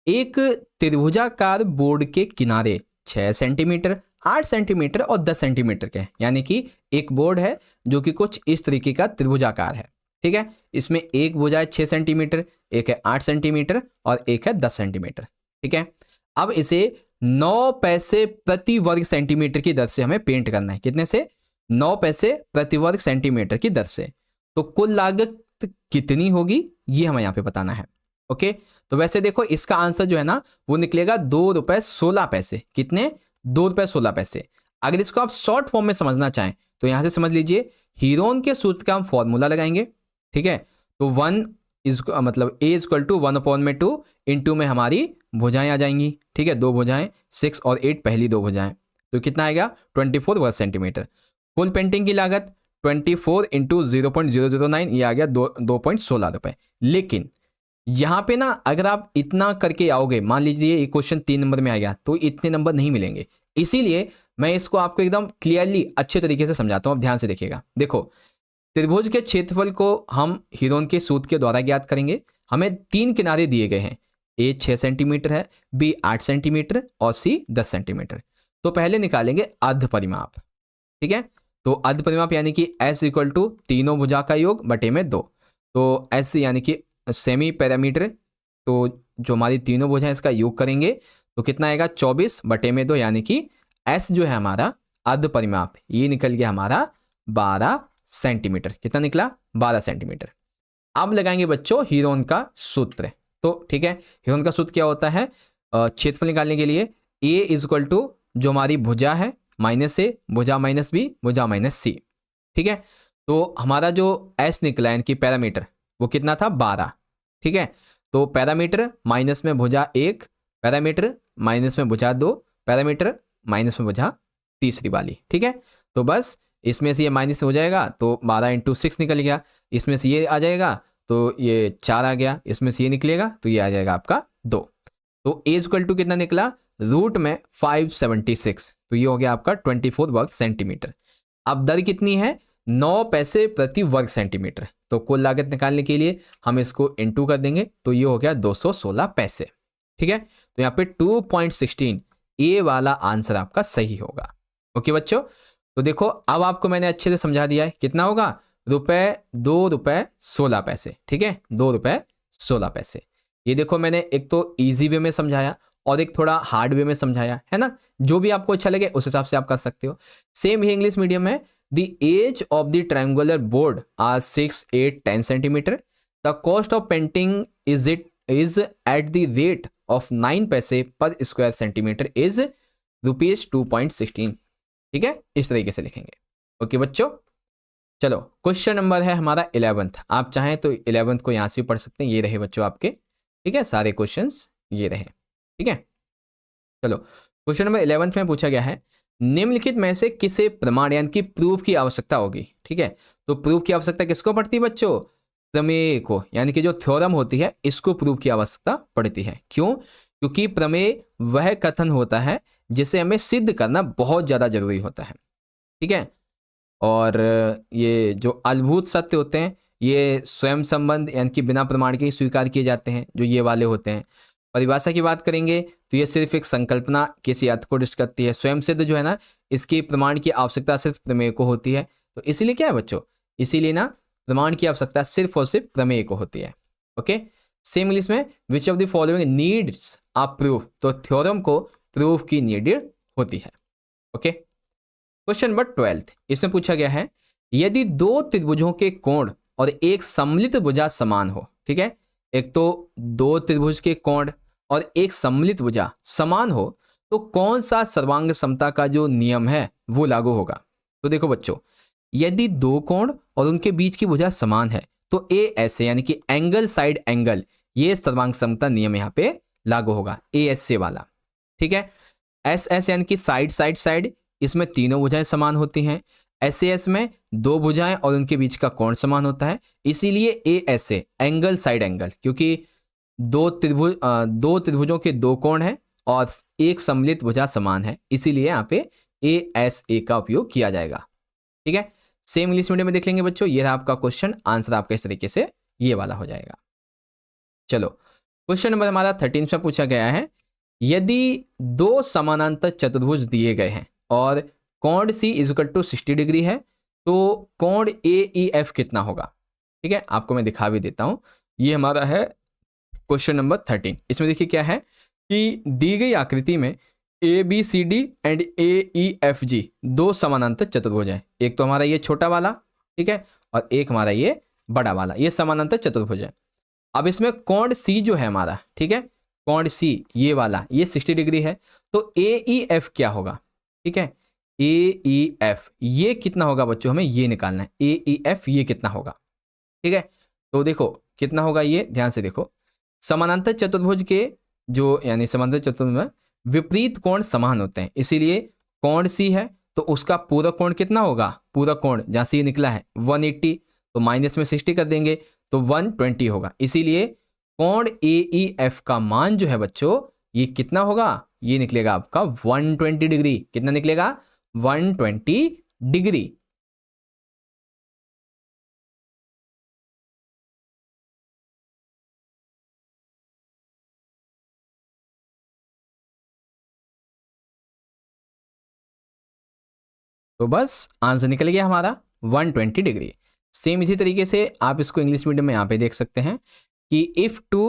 एक त्रिभुजाकार बोर्ड के किनारे 6 सेंटीमीटर, 8 सेंटीमीटर और 10 सेंटीमीटर के, यानी कि एक बोर्ड है जो कि कुछ इस तरीके का त्रिभुजाकार है। ठीक है, इसमें एक भुजा है 6 सेंटीमीटर, एक है 8 सेंटीमीटर और एक है 10 सेंटीमीटर। ठीक है, अब इसे 9 पैसे प्रति वर्ग सेंटीमीटर की दर से हमें पेंट करना है। कितने से 9 पैसे प्रति वर्ग सेंटीमीटर की दर से। तो कुल लागत कितनी होगी ये हमें यहाँ पे बताना है। ओके, तो वैसे देखो इसका आंसर जो है ना वो निकलेगा 2 रुपए 16 पैसे। कितने? 2 रुपए 16 पैसे। अगर इसको आप शॉर्ट फॉर्म में समझना चाहें तो यहां से समझ लीजिए, हीरोन के सूत्र का हम फॉर्मूला लगाएंगे। ठीक है, तो वन इज मतलब ए इक्वल टू 1/2 इंटू में हमारी भुजाएं आ जाएंगी। ठीक है, 2 भुजाएं, 6 और 8 पहली 2 भुजाएं, तो कितना आएगा 24 वर्ग सेंटीमीटर। फुल पेंटिंग की लागत 24 इंटू 0.009, ये आ गया 2.16 रुपए। लेकिन यहां पे ना अगर आप इतना करके आओगे, मान लीजिए ये क्वेश्चन 3 नंबर में आ गया, तो इतने नंबर नहीं मिलेंगे। इसीलिए मैं इसको आपको एकदम क्लियरली अच्छे तरीके से समझाता हूं। अब ध्यान से देखिएगा। देखो, त्रिभुज के क्षेत्रफल को हम हीरोन के सूत्र के द्वारा ज्ञात करेंगे। हमें 3 किनारे दिए गए हैं, ए 6 सेंटीमीटर है, बी 8 सेंटीमीटर और सी 10 सेंटीमीटर। तो पहले निकालेंगे अर्ध परिमाप। ठीक है, तो अर्ध परिमाप यानी कि एस इक्वल टू तीनों भुजा का योग बटे में 2। तो एस यानी कि सेमी पैरामीटर, तो जो हमारी तीनों भुजा है इसका योग करेंगे तो कितना आएगा 24 बटे में 2, यानी कि एस जो है हमारा अर्ध परिमाप ये निकल गया हमारा 12 सेंटीमीटर। कितना निकला? 12 सेंटीमीटर। अब लगाएंगे बच्चों हीरोन का सूत्र। तो ठीक है, हीरोन का सूत्र क्या होता है क्षेत्रफल निकालने के लिए? ए इज इक्वल टू जो हमारी भुजा है माइनस ए, भुजा माइनस बी, भुजा माइनस सी। ठीक है, तो हमारा जो एस निकला यानी कि पैरामीटर वो कितना था 12। ठीक है, तो पैरामीटर माइनस में भुजा 1, पैरामीटर माइनस में भुजा 2, पैरामीटर माइनस में भुजा तीसरी वाली। ठीक है, तो बस इसमें से ये माइनस हो जाएगा तो 12 इंटू 6 निकल गया, इसमें से ये आ जाएगा तो ये 4 आ गया, इसमें से ये निकलेगा तो ये आ जाएगा आपका 2। तो ए इक्वल टू कितना निकला? रूट में 576, तो ये हो गया आपका 24 वर्ग सेंटीमीटर। अब दर कितनी है? 9 पैसे प्रति वर्ग सेंटीमीटर। तो कुल लागत निकालने के लिए हम इसको इनटू कर देंगे तो ये हो गया 216 पैसे। ठीक है, तो यहाँ पे 2.16 ए वाला आंसर आपका सही होगा। ओके बच्चों, तो देखो अब आपको मैंने अच्छे से समझा दिया है। कितना होगा? 2 रुपए 16 पैसे। ठीक है, 2 रुपए 16 पैसे। ये देखो मैंने एक तो इजी वे में समझाया और एक थोड़ा हार्ड वे में समझाया है ना, जो भी आपको अच्छा लगे उस हिसाब से आप कर सकते हो। सेम ही इंग्लिश मीडियम में the edge of the triangular board are 6, 8, 10 centimetre. The cost of painting is at the rate of 9 paise पर स्क्वायर सेंटीमीटर इज ₹2.16। ठीक है, इस तरीके से लिखेंगे। ओके बच्चों, चलो क्वेश्चन नंबर है हमारा 11th। आप चाहें तो 11th को यहां से भी पढ़ सकते हैं। ये रहे बच्चों आपके। ठीक है, सारे क्वेश्चंस ये रहे। ठीक है, चलो क्वेश्चन नंबर 11th में पूछा गया है निम्नलिखित में से किसे प्रमाण यानी कि प्रूफ की आवश्यकता होगी। ठीक है, तो प्रूफ की आवश्यकता किसको पड़ती है बच्चों? प्रमेय को, यानी कि जो थ्योरम होती है इसको प्रूफ की आवश्यकता पड़ती है। क्यों? क्योंकि प्रमेय वह कथन होता है जिसे हमें सिद्ध करना बहुत ज्यादा जरूरी होता है। ठीक है, और ये जो अद्भुत सत्य होते हैं ये स्वयं संबंध यानी कि बिना प्रमाण के ही स्वीकार किए जाते हैं, जो ये वाले होते हैं। परिभाषा की बात करेंगे तो ये सिर्फ एक संकल्पना किसी अर्थ को डिस्क करती है। स्वयं सिद्ध जो है ना, इसकी प्रमाण की आवश्यकता सिर्फ प्रमेय को होती है। तो इसीलिए क्या है बच्चों, इसीलिए ना प्रमाण की आवश्यकता सिर्फ और सिर्फ प्रमेय को होती है। ओके, सेम इंग्लिश में which of the following needs a proof, तो थ्योरम को प्रूफ की नीडेड होती है। ओके, क्वेश्चन नंबर 12 इसमें पूछा गया है यदि 2 त्रिभुजों के कोण और एक सम्मिलित भुजा समान हो। ठीक है, एक तो 2 त्रिभुज के कोण और एक सम्मिलित भुजा समान हो तो कौन सा सर्वांग समता का जो नियम है वो लागू होगा। तो देखो बच्चों, यदि 2 कोण और उनके बीच की भुजा समान है तो ए ऐसे यानी कि एंगल साइड एंगल, ये सर्वांग समता नियम यहाँ पे लागू होगा, ए एस से वाला। ठीक है, एस एस यानी कि साइड साइड साइड, इसमें तीनों भुजाएं समान होती हैं। एस एस में 2 भुजाएं और उनके बीच का कोण समान होता है, इसीलिए A S A angle side angle, क्योंकि 2 त्रिभुजों के 2 कोण हैं और एक सम्मिलित भुजा समान है, इसीलिए यहाँ पे ए एस ए का उपयोग किया जाएगा। ठीक है, सेम इंग्लिश मीडियम में देख लेंगे बच्चों। ये रहा आपका क्वेश्चन, आंसर आपका इस तरीके से ये वाला हो जाएगा। चलो क्वेश्चन नंबर हमारा 13 में पूछा गया है यदि 2 समानांतर चतुर्भुज दिए गए हैं और कोण C is equal to 60 degree है तो कोण ए ई एफ कितना होगा। ठीक है, आपको मैं दिखा भी देता हूं। ये हमारा है क्वेश्चन नंबर 13। इसमें देखिए क्या है कि दी गई आकृति में A B C D and A E F G दो समानांतर चतुर्भुज है। एक तो हमारा ये छोटा वाला, ठीक है, और एक हमारा ये बड़ा वाला, ये समानांतर चतुर्भुज है। अब इसमें कोण सी जो है हमारा, ठीक है, कोण सी ये वाला, ये 60 डिग्री है। तो ए ई एफ क्या होगा, ठीक है, ए ई एफ ये कितना होगा बच्चों, हमें ये निकालना है। ए ई एफ ये कितना होगा, ठीक है। तो देखो कितना होगा, ये ध्यान से देखो, समानांतर चतुर्भुज के जो यानी समांतर चतुर्भुज में विपरीत कोण समान होते हैं, इसीलिए कोण सी है तो उसका पूरा कोण कितना होगा, पूरा कोण जहां से ये निकला है 180, तो माइनस में 60 कर देंगे तो 120 होगा। इसीलिए कोण ए ई एफ का मान जो है बच्चों ये कितना होगा, ये निकलेगा आपका 120 डिग्री। कितना निकलेगा, 120 डिग्री। तो बस आंसर निकल गया हमारा 120 डिग्री। सेम इसी तरीके से आप इसको इंग्लिश मीडियम में यहाँ पे देख सकते हैं कि if two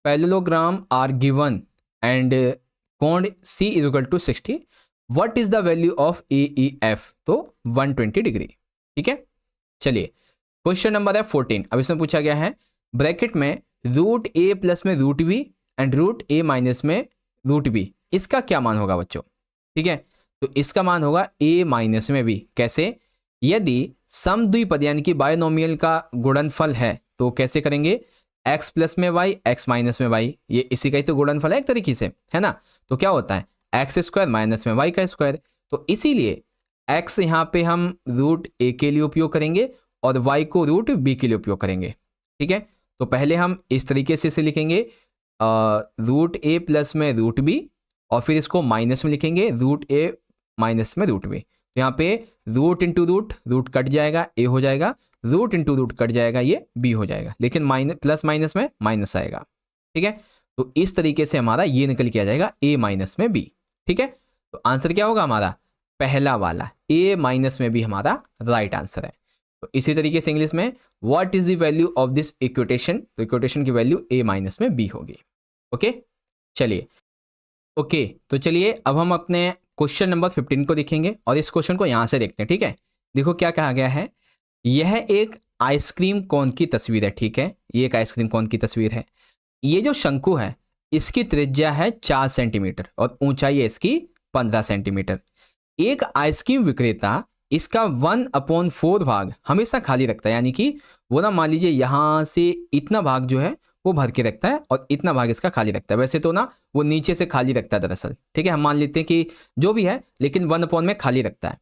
parallelogram are given and कोण C is equal to 60, what is the value of A E F, तो 120 डिग्री। ठीक है, चलिए क्वेश्चन नंबर है 14। अब इसमें पूछा गया है ब्रैकेट में रूट ए प्लस में root B and root A minus में रूट बी, इसका क्या मान होगा बच्चों। ठीक है, तो इसका मान होगा a माइनस में b। कैसे, यदि समद्विपद यानी कि बायनोमियल का गुणनफल है तो कैसे करेंगे, x प्लस में y x माइनस में y, ये इसी का ही तो गुणनफल है एक तरीके से, है ना। तो क्या होता है एक्स स्क्वायर माइनस में y का स्क्वायर, तो इसीलिए x यहाँ पे हम रूट a के लिए उपयोग करेंगे और y को रूट b के लिए उपयोग करेंगे। ठीक है, तो पहले हम इस तरीके से इसे लिखेंगे रूट a प्लस में रूट b, और फिर इसको माइनस में लिखेंगे रूट a माइनस में रूट बी। तो यहाँ पे root into root, root cut जाएगा ए हो जाएगा, रूट इंटू रूट कट जाएगा ये बी हो जाएगा, लेकिन माइनस प्लस माइनस में माइनस आएगा। ठीक है, तो इस तरीके से हमारा ये निकल के आ जाएगा ए माइनस में बी। ठीक है, तो आंसर क्या होगा हमारा, पहला वाला ए माइनस में बी हमारा राइट आंसर है। तो इसी तरीके से इंग्लिश में what is the value of this equation, तो इक्वेशन की वैल्यू ए माइनस में बी होगी। ओके, चलिए ओके, तो चलिए अब हम अपने क्वेश्चन नंबर 15 को देखेंगे और इस क्वेश्चन को यहां से देखते हैं। ठीक है, देखो क्या कहा गया है, यह एक आइसक्रीम कोन की तस्वीर है। ठीक है, ये एक आइसक्रीम कोन की तस्वीर है। ये जो शंकु है इसकी त्रिज्या है 4 सेंटीमीटर और ऊंचाई है इसकी 15 सेंटीमीटर। एक आइसक्रीम विक्रेता इसका 1/4 भाग हमेशा खाली रखता है, यानी कि वो ना मान लीजिए यहां से इतना भाग जो है वो भर के रखता है और इतना भाग इसका खाली रखता है। वैसे तो ना वो नीचे से खाली रखता है दरअसल, ठीक है, हम मान लेते हैं कि जो भी है, लेकिन 1/4 में खाली रखता है।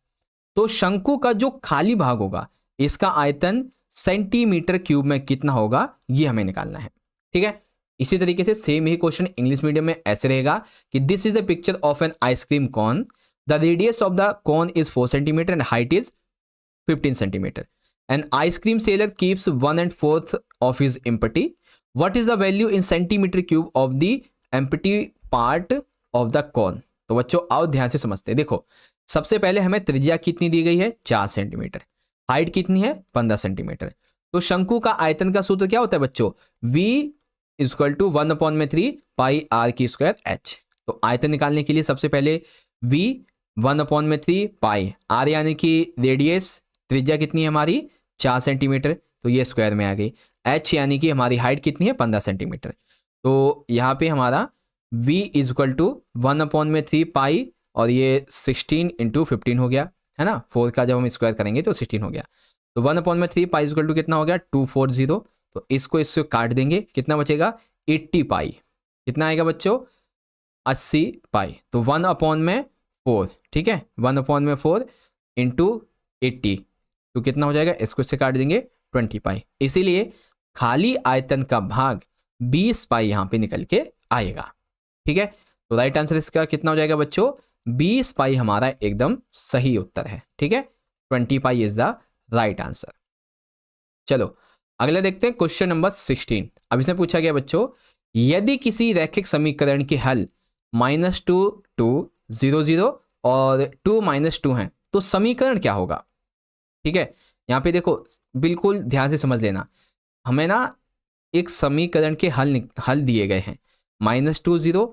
तो शंकु का जो खाली भाग होगा इसका आयतन सेंटीमीटर क्यूब में कितना होगा ये हमें निकालना है। ठीक है, इसी तरीके से सेम ही क्वेश्चन इंग्लिश मीडियम में ऐसे रहेगा कि this is the picture of an ice cream cone, the radius of the cone is 4 centimetre and height is 15 centimetre. An ice cream seller keeps 1/4 of his empty. What is the value in centimeter cube of the empty part of the cone? तो बच्चों आओ ध्यान से समझते हैं। देखो सबसे पहले हमें त्रिज्या कितनी दी गई है 4 सेंटीमीटर, हाइट कितनी है 15 सेंटीमीटर। तो शंकु का आयतन का सूत्र क्या होता है बच्चों, v = 1/3 पाई r की स्क्वायर h। तो आयतन निकालने के लिए सबसे पहले v 1/3 पाई r यानी कि रेडियस, त्रिज्या कितनी है हमारी 4 सेंटीमीटर, तो ये स्क्वायर में आ गई। h यानी कि हमारी हाइट कितनी है 15 सेंटीमीटर। तो यहाँ पे हमारा v = 1/3 पाई और ये 16 × 15 हो गया, है ना। 4 का जब हम स्क्वायर करेंगे तो 16 हो गया। तो 1/3 पाई = कितना हो गया 240। तो इसको इससे काट देंगे, कितना बचेगा 80 पाई। कितना आएगा बच्चों 80 पाई। तो 1/4, ठीक है, 1/4 × 80 तो कितना हो जाएगा, इसको इससे काट देंगे 20 पाई। इसीलिए खाली आयतन का भाग 20 पाई यहां पे निकल के आएगा। ठीक है, तो राइट आंसर इसका कितना हो जाएगा बच्चों 20 पाई हमारा एकदम सही उत्तर है। ठीक है, 20 pi is the right answer. चलो अगला देखते हैं क्वेश्चन नंबर 16। अब इसमें पूछा गया बच्चों यदि किसी रैखिक समीकरण के हल -2 2 0 0 और 2 -2 हैं तो समीकरण क्या होगा। ठीक है, यहाँ पे देखो बिल्कुल ध्यान से समझ लेना, हमें ना एक समीकरण के हल दिए गए हैं -2 0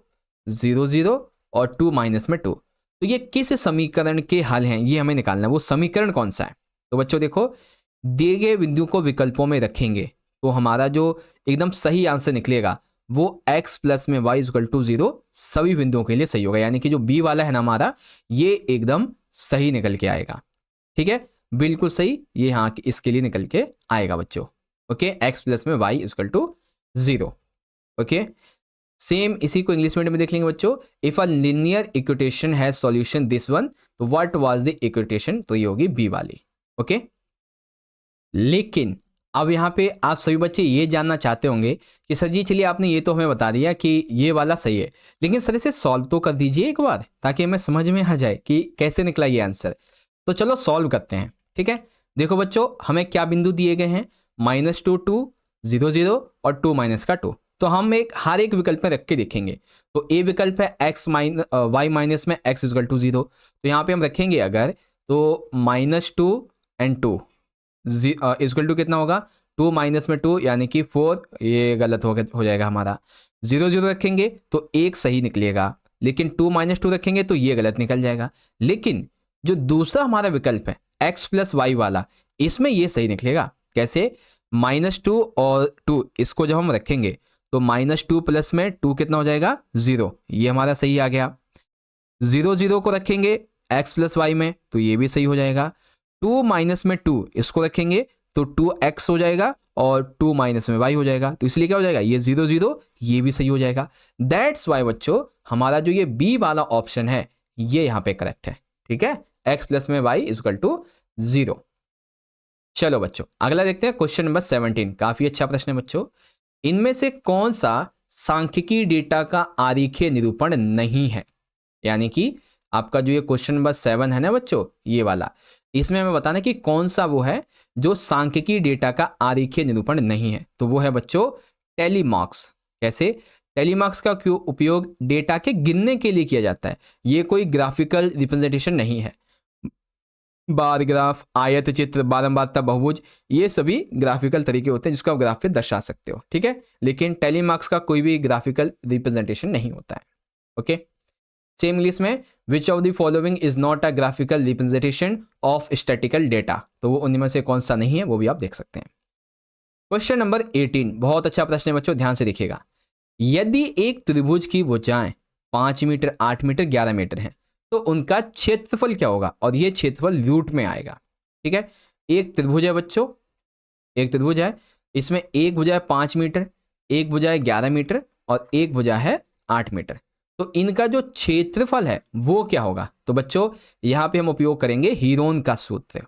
0 0 और 2 माइनस में 2। तो ये किस समीकरण के हल हैं ये हमें निकालना है, वो समीकरण कौन सा है। तो बच्चों देखो, दिए गए बिंदु को विकल्पों में रखेंगे तो हमारा जो एकदम सही आंसर निकलेगा वो x प्लस में y इक्वल टू 0 सभी बिंदुओं के लिए सही होगा। यानी कि जो b वाला है ना हमारा, ये एकदम सही निकल के आएगा। ठीक है, बिल्कुल सही, ये यहाँ इसके लिए निकल के आएगा बच्चों। ओके, x प्लस में y equal to 0। Okay, same इसी को इंग्लिश मीडियम में देख लेंगे बच्चों। If a linear equation has solution this one, तो व्हाट वाज द इक्वेशन, तो ये होगी बी वाली। ओके, लेकिन अब यहाँ पे आप सभी बच्चे ये जानना चाहते होंगे कि सर जी चलिए आपने ये तो हमें बता दिया कि ये वाला सही है, लेकिन सर इसे सॉल्व तो कर दीजिए एक बार ताकि हमें समझ में आ जाए कि कैसे निकला ये आंसर। तो चलो सॉल्व करते हैं। ठीक है, देखो बच्चों हमें क्या बिंदु दिए गए हैं, -2 2 0 0 और 2 माइनस का 2। तो हम हर एक विकल्प में रख के देखेंगे। तो ए विकल्प है y माइनस में x इक्वल टू 0। तो यहाँ पे हम रखेंगे अगर, तो -2 एंड 2 इक्वल टू कितना होगा, 2 माइनस में 2 यानी कि 4, ये गलत हो जाएगा हमारा। 0 0 रखेंगे तो एक सही निकलेगा, लेकिन 2 माइनस 2 रखेंगे तो ये गलत निकल जाएगा। लेकिन जो दूसरा हमारा विकल्प है x प्लस वाई वाला, इसमें ये सही निकलेगा। कैसे, -2 और 2 इसको जब हम रखेंगे तो -2 प्लस में 2 कितना हो जाएगा, 0, ये हमारा सही आ गया। 0 0 को रखेंगे x प्लस वाई में तो ये भी सही हो जाएगा। 2 माइनस में 2 इसको रखेंगे तो 2x हो जाएगा और 2 माइनस में y हो जाएगा, तो इसलिए क्या हो जाएगा, ये 0 0, ये भी सही हो जाएगा। दैट्स वाई बच्चों हमारा जो ये b वाला ऑप्शन है ये यहाँ पे करेक्ट है। ठीक है, x प्लस में y इक्वल टू 0। चलो बच्चों अगला देखते हैं, क्वेश्चन नंबर 17। काफी अच्छा प्रश्न है बच्चों। इनमें से कौन सा सांख्यिकीय डेटा का आरेखीय निरूपण नहीं है। यानी कि आपका जो ये क्वेश्चन नंबर 7 है ना बच्चों, ये वाला, इसमें हमें बताना कि कौन सा वो है जो सांख्यिकीय डेटा का आरेखीय निरूपण नहीं है। तो वो है बच्चों टेलीमार्क्स। कैसे, टेलीमार्क्स का उपयोग डेटा के गिनने के लिए किया जाता है। ये कोई ग्राफिकल रिप्रेजेंटेशन नहीं है। बार ग्राफ, आयत चित्र, बारंबारता बहुभुज, ये सभी ग्राफिकल तरीके होते हैं जिसको आप ग्राफ पे दर्शा सकते हो। ठीक है, लेकिन टेलीमार्क्स का कोई भी ग्राफिकल रिप्रेजेंटेशन नहीं होता है। ओके, सेम इंग्लिश में, which of the following is not a graphical representation of statistical data, तो वो उनमें से कौन सा नहीं है वो भी आप देख सकते हैं। क्वेश्चन नंबर 18 बहुत अच्छा प्रश्न है बच्चों, ध्यान से देखिएगा। यदि एक त्रिभुज की भुजाएं 5 मीटर, 8 मीटर, 11 मीटर हैं तो उनका क्षेत्रफल क्या होगा, और ये क्षेत्रफल रूट में आएगा। ठीक है, एक त्रिभुज है बच्चों, एक त्रिभुज है, इसमें एक भुजा है 5 मीटर, एक भुजा है 11 मीटर और एक भुजा है 8 मीटर। तो इनका जो क्षेत्रफल है वो क्या होगा। तो बच्चों यहां पे हम उपयोग करेंगे हीरोन का सूत्र।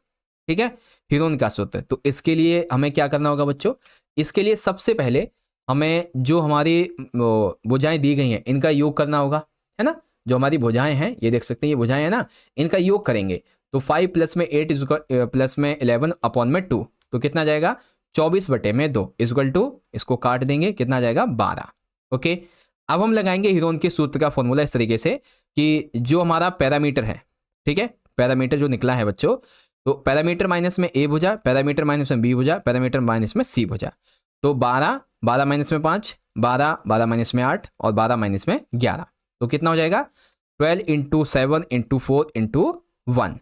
ठीक है, हीरोन का सूत्र। तो इसके लिए हमें क्या करना होगा बच्चों, इसके लिए सबसे पहले हमें जो हमारी भुजाएं दी गई हैं इनका योग करना होगा, है ना। जो हमारी भुजाएं हैं ये देख सकते हैं, ये भुजाएं हैं ना, इनका योग करेंगे तो 5 प्लस में 8 प्लस में 11 अपॉन में 2, तो कितना जाएगा 24 बटे में 2 इक्वल टू, इसको काट देंगे, कितना जाएगा 12। ओके, अब हम लगाएंगे हीरोन के सूत्र का फॉर्मूला इस तरीके से कि जो हमारा पैरामीटर है, ठीक है, पैरामीटर जो निकला है बच्चों, तो पैरामीटर माइनस में ए भुजा, पैरामीटर माइनस में बी भुजा, पैरामीटर माइनस में सी भुजा। तो 12 12 माइनस में 5, 12 12 माइनस में 8 और 12 माइनस में 11, तो कितना हो जाएगा 12 इंटू 7 इंटू 4 इंटू 1।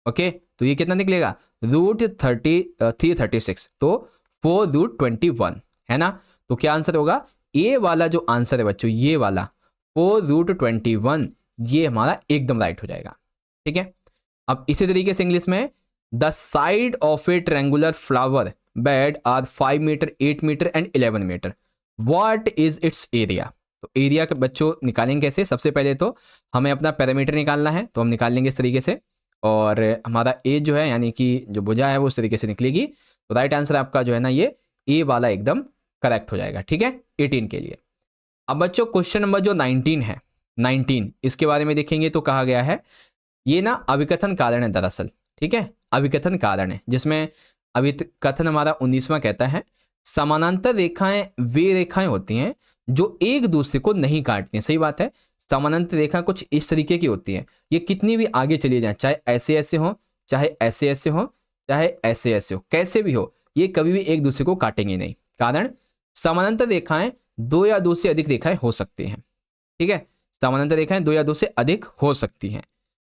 ओके, तो ये कितना निकलेगा √336, तो 4√21 है ना। तो क्या आंसर होगा, ए वाला जो आंसर है बच्चों, ये वाला 4√21, ये हमारा एकदम राइट हो जाएगा। ठीक है, अब इसी तरीके से इंग्लिश में, the side of a triangular flower bed are 5 metre, 8 metre and 11 metre, what is its area. तो एरिया के बच्चों निकालेंगे कैसे, सबसे पहले तो हमें अपना पैरामीटर निकालना है, तो हम निकाल लेंगे इस तरीके से, और हमारा ए जो है यानी कि जो भुजा है वो इस तरीके से निकलेगी। तो राइट आंसर आपका जो है ना ये ए वाला एकदम करेक्ट हो जाएगा। ठीक है, 18 के लिए। अब बच्चों क्वेश्चन नंबर जो 19 है, 19 इसके बारे में देखेंगे तो कहा गया है ये ना अभिकथन कारण है दरअसल। ठीक है, अभिकथन कारण है, जिसमें अभिकथन हमारा 19वां कहता है, समानांतर रेखाएं वे रेखाएं होती हैं जो एक दूसरे को नहीं काटती हैं। सही बात है, समानांतर रेखा कुछ इस तरीके की होती हैं, ये कितनी भी आगे चली जाए, चाहे ऐसे ऐसे हो, चाहे ऐसे ऐसे हो, चाहे ऐसे ऐसे हो, कैसे भी हो, ये कभी भी एक दूसरे को काटेंगे नहीं। कारण समानांतर रेखाएं 2 या 2 से अधिक रेखाएं हो सकती हैं। ठीक है, समानांतर रेखाएं 2 या 2 से अधिक हो सकती हैं।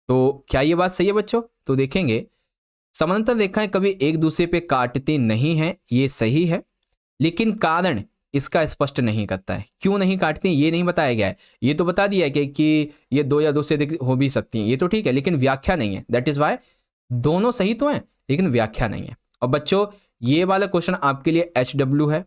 तो क्या ये बात सही है बच्चों? तो देखेंगे समानांतर रेखाएं कभी एक दूसरे पे काटती नहीं हैं, ये सही है, लेकिन कारण इसका स्पष्ट नहीं करता है। क्यों नहीं काटती ये नहीं बताया गया है। ये तो बता दिया है कि ये 2 या 2 से अधिक हो भी सकती हैं, ये तो ठीक है, लेकिन व्याख्या नहीं है। दैट इज वाई दोनों सही तो हैं लेकिन व्याख्या नहीं है। और बच्चों ये वाला क्वेश्चन आपके लिए HW है,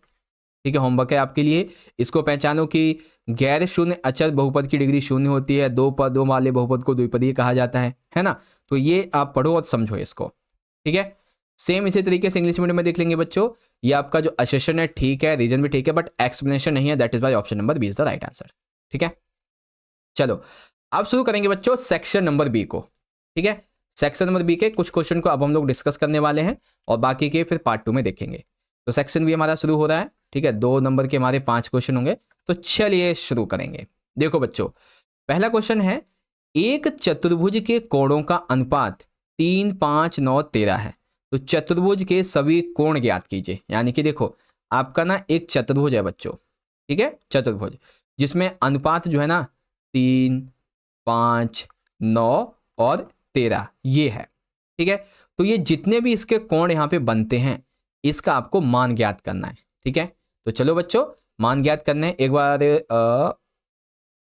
ठीक है, होमवर्क है आपके लिए। इसको पहचानो कि गैर शून्य अचर बहुपद की डिग्री शून्य होती है, दो पदों वाले बहुपद को द्विपदीय कहा जाता है ना। तो ये आप पढ़ो और समझो इसको, ठीक है। सेम इसी तरीके से इंग्लिश मीडियम में देख लेंगे बच्चों। ये आपका जो असेशन है ठीक है, रीजन भी ठीक है, बट एक्सप्लेनेशन नहीं है। That is why option number B is the right answer, ठीक है। चलो अब शुरू करेंगे बच्चों सेक्शन नंबर बी को, ठीक है। सेक्शन नंबर बी के कुछ क्वेश्चन को अब हम लोग डिस्कस करने वाले हैं और बाकी के फिर पार्ट 2 में देखेंगे। तो सेक्शन बी हमारा शुरू हो रहा है, ठीक है। 2 नंबर के हमारे 5 क्वेश्चन होंगे, तो चलिए शुरू करेंगे। देखो बच्चों पहला क्वेश्चन है, एक चतुर्भुज के कोणों का अनुपात 3, 5, 9, 13 है। तो चतुर्भुज के सभी कोण ज्ञात कीजिए। यानी कि देखो आपका ना एक चतुर्भुज है बच्चों, ठीक है, चतुर्भुज जिसमें अनुपात जो है ना 3, 5, 9 और 13 ये है, ठीक है। तो ये जितने भी इसके कोण यहाँ पे बनते हैं इसका आपको मान ज्ञात करना है, ठीक है। तो चलो बच्चों मान ज्ञात करने हैं। एक बार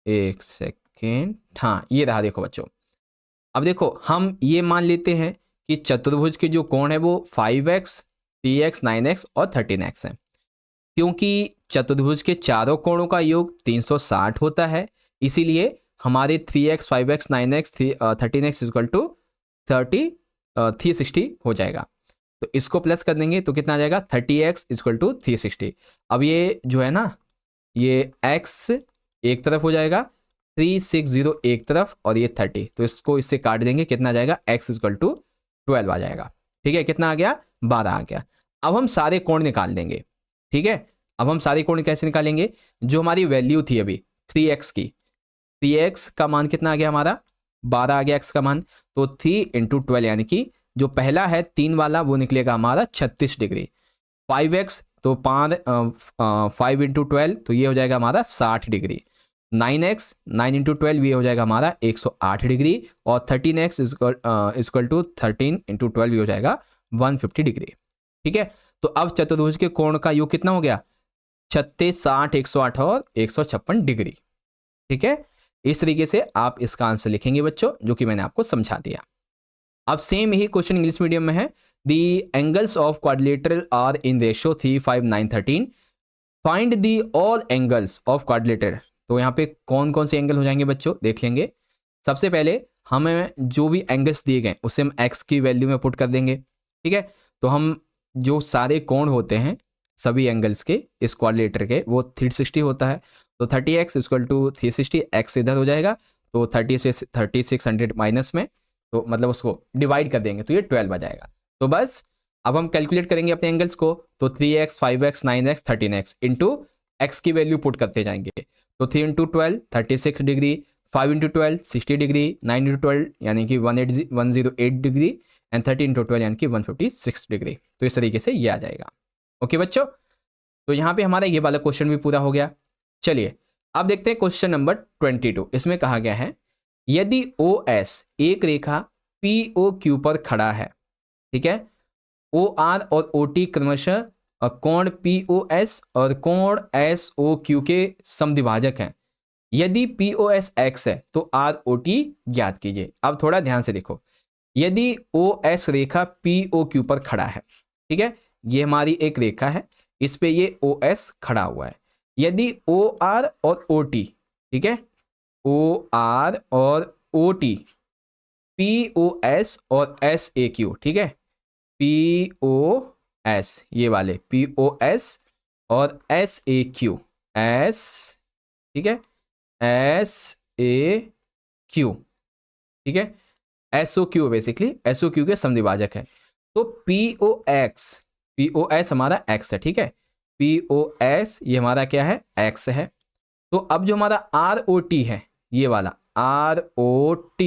एक सेकेंड, हाँ ये रहा, देखो बच्चों। अब देखो हम ये मान लेते हैं कि चतुर्भुज के जो कोण है वो 5x, 3x, 9x और 13x है। क्योंकि चतुर्भुज के चारों कोणों का योग 360 होता है, इसीलिए हमारे 3x, 5x, 9x, 13x equal to 360 हो जाएगा। तो इसको प्लस कर देंगे तो कितना आ जाएगा, 30x इक्वल टू 360। अब ये जो है ना ये x एक तरफ हो जाएगा, 360 एक तरफ और ये 30, तो इसको इससे काट देंगे, कितना आ जाएगा, x इक्वल टू 12 आ जाएगा, ठीक है। कितना आ गया, 12 आ गया। अब हम सारे कोण निकाल देंगे, ठीक है। अब हम सारे कोण कैसे निकालेंगे, जो हमारी वैल्यू थी अभी 3x की, 3x का मान कितना आ गया हमारा, 12 आ गया x का मान। तो 3 × 12 यानी कि जो पहला है 3 वाला वो निकलेगा हमारा 36 डिग्री। 5x तो 5 × 12 तो ये हो जाएगा हमारा 60 डिग्री। 9x 9 × 12 ये हो जाएगा हमारा 108 डिग्री। और 13x इक्वल टू 13 × 12 ये हो जाएगा 150 डिग्री, ठीक है। तो अब चतुर्भुज के कोण का योग कितना हो गया, 36, 60, 108 और 156 डिग्री, ठीक है। इस तरीके से आप इसका आंसर लिखेंगे बच्चों, जो कि मैंने आपको समझा दिया। अब सेम यही क्वेश्चन इंग्लिश मीडियम में है, the angles of quadrilateral are in ratio 3, 5, 9, 13, find the all angles of quadrilateral. तो यहाँ पे कौन कौन से एंगल हो जाएंगे बच्चों, देख लेंगे। सबसे पहले हमें जो भी एंगल्स दिए गए उसे हम x की वैल्यू में पुट कर देंगे, ठीक है। तो हम जो सारे कोण होते हैं सभी एंगल्स के इस क्वाड्रिलेटर के वो 360 होता है। तो 30x इक्वल टू 360, x इधर हो जाएगा तो 30 से 3600 माइनस में, तो मतलब उसको डिवाइड कर देंगे तो ये 12 आ जाएगा। तो बस अब हम कैलकुलेट करेंगे अपने एंगल्स को। तो 3x, 5x, 9x, 13x into x की वैल्यू पुट करते जाएंगे। तो 3 × 12 36 डिग्री, 5 × 12 60 डिग्री, 9 × 12 यानी कि 108 डिग्री एंड 13 × 12 यानी कि 156 डिग्री। तो इस तरीके से ये आ जाएगा। ओके बच्चों, तो यहाँ पे हमारा ये वाला क्वेश्चन भी पूरा हो गया। चलिए अब देखते हैं क्वेश्चन नंबर 22। इसमें कहा गया है, यदि OS एक रेखा POQ पर खड़ा है, ठीक है, OR और OT क्रमशः कोण POS और कोण SOQ के समद्विभाजक हैं। यदि POS x है तो ROT ज्ञात कीजिए। अब थोड़ा ध्यान से देखो, यदि OS रेखा POQ पर खड़ा है, ठीक है, ये हमारी एक रेखा है, इस पे ये OS खड़ा हुआ है। यदि OR और OT, ठीक है, OR और OT, POS और SAQ, ठीक है, POS ये वाले POS और SAQ, S, ठीक है, SAQ, ठीक है, SOQ बेसिकली SOQ के समद्विभाजक है। तो POS हमारा x है, ठीक है, POS ये हमारा क्या है, x है। तो अब जो हमारा ROT है ये वाला ROT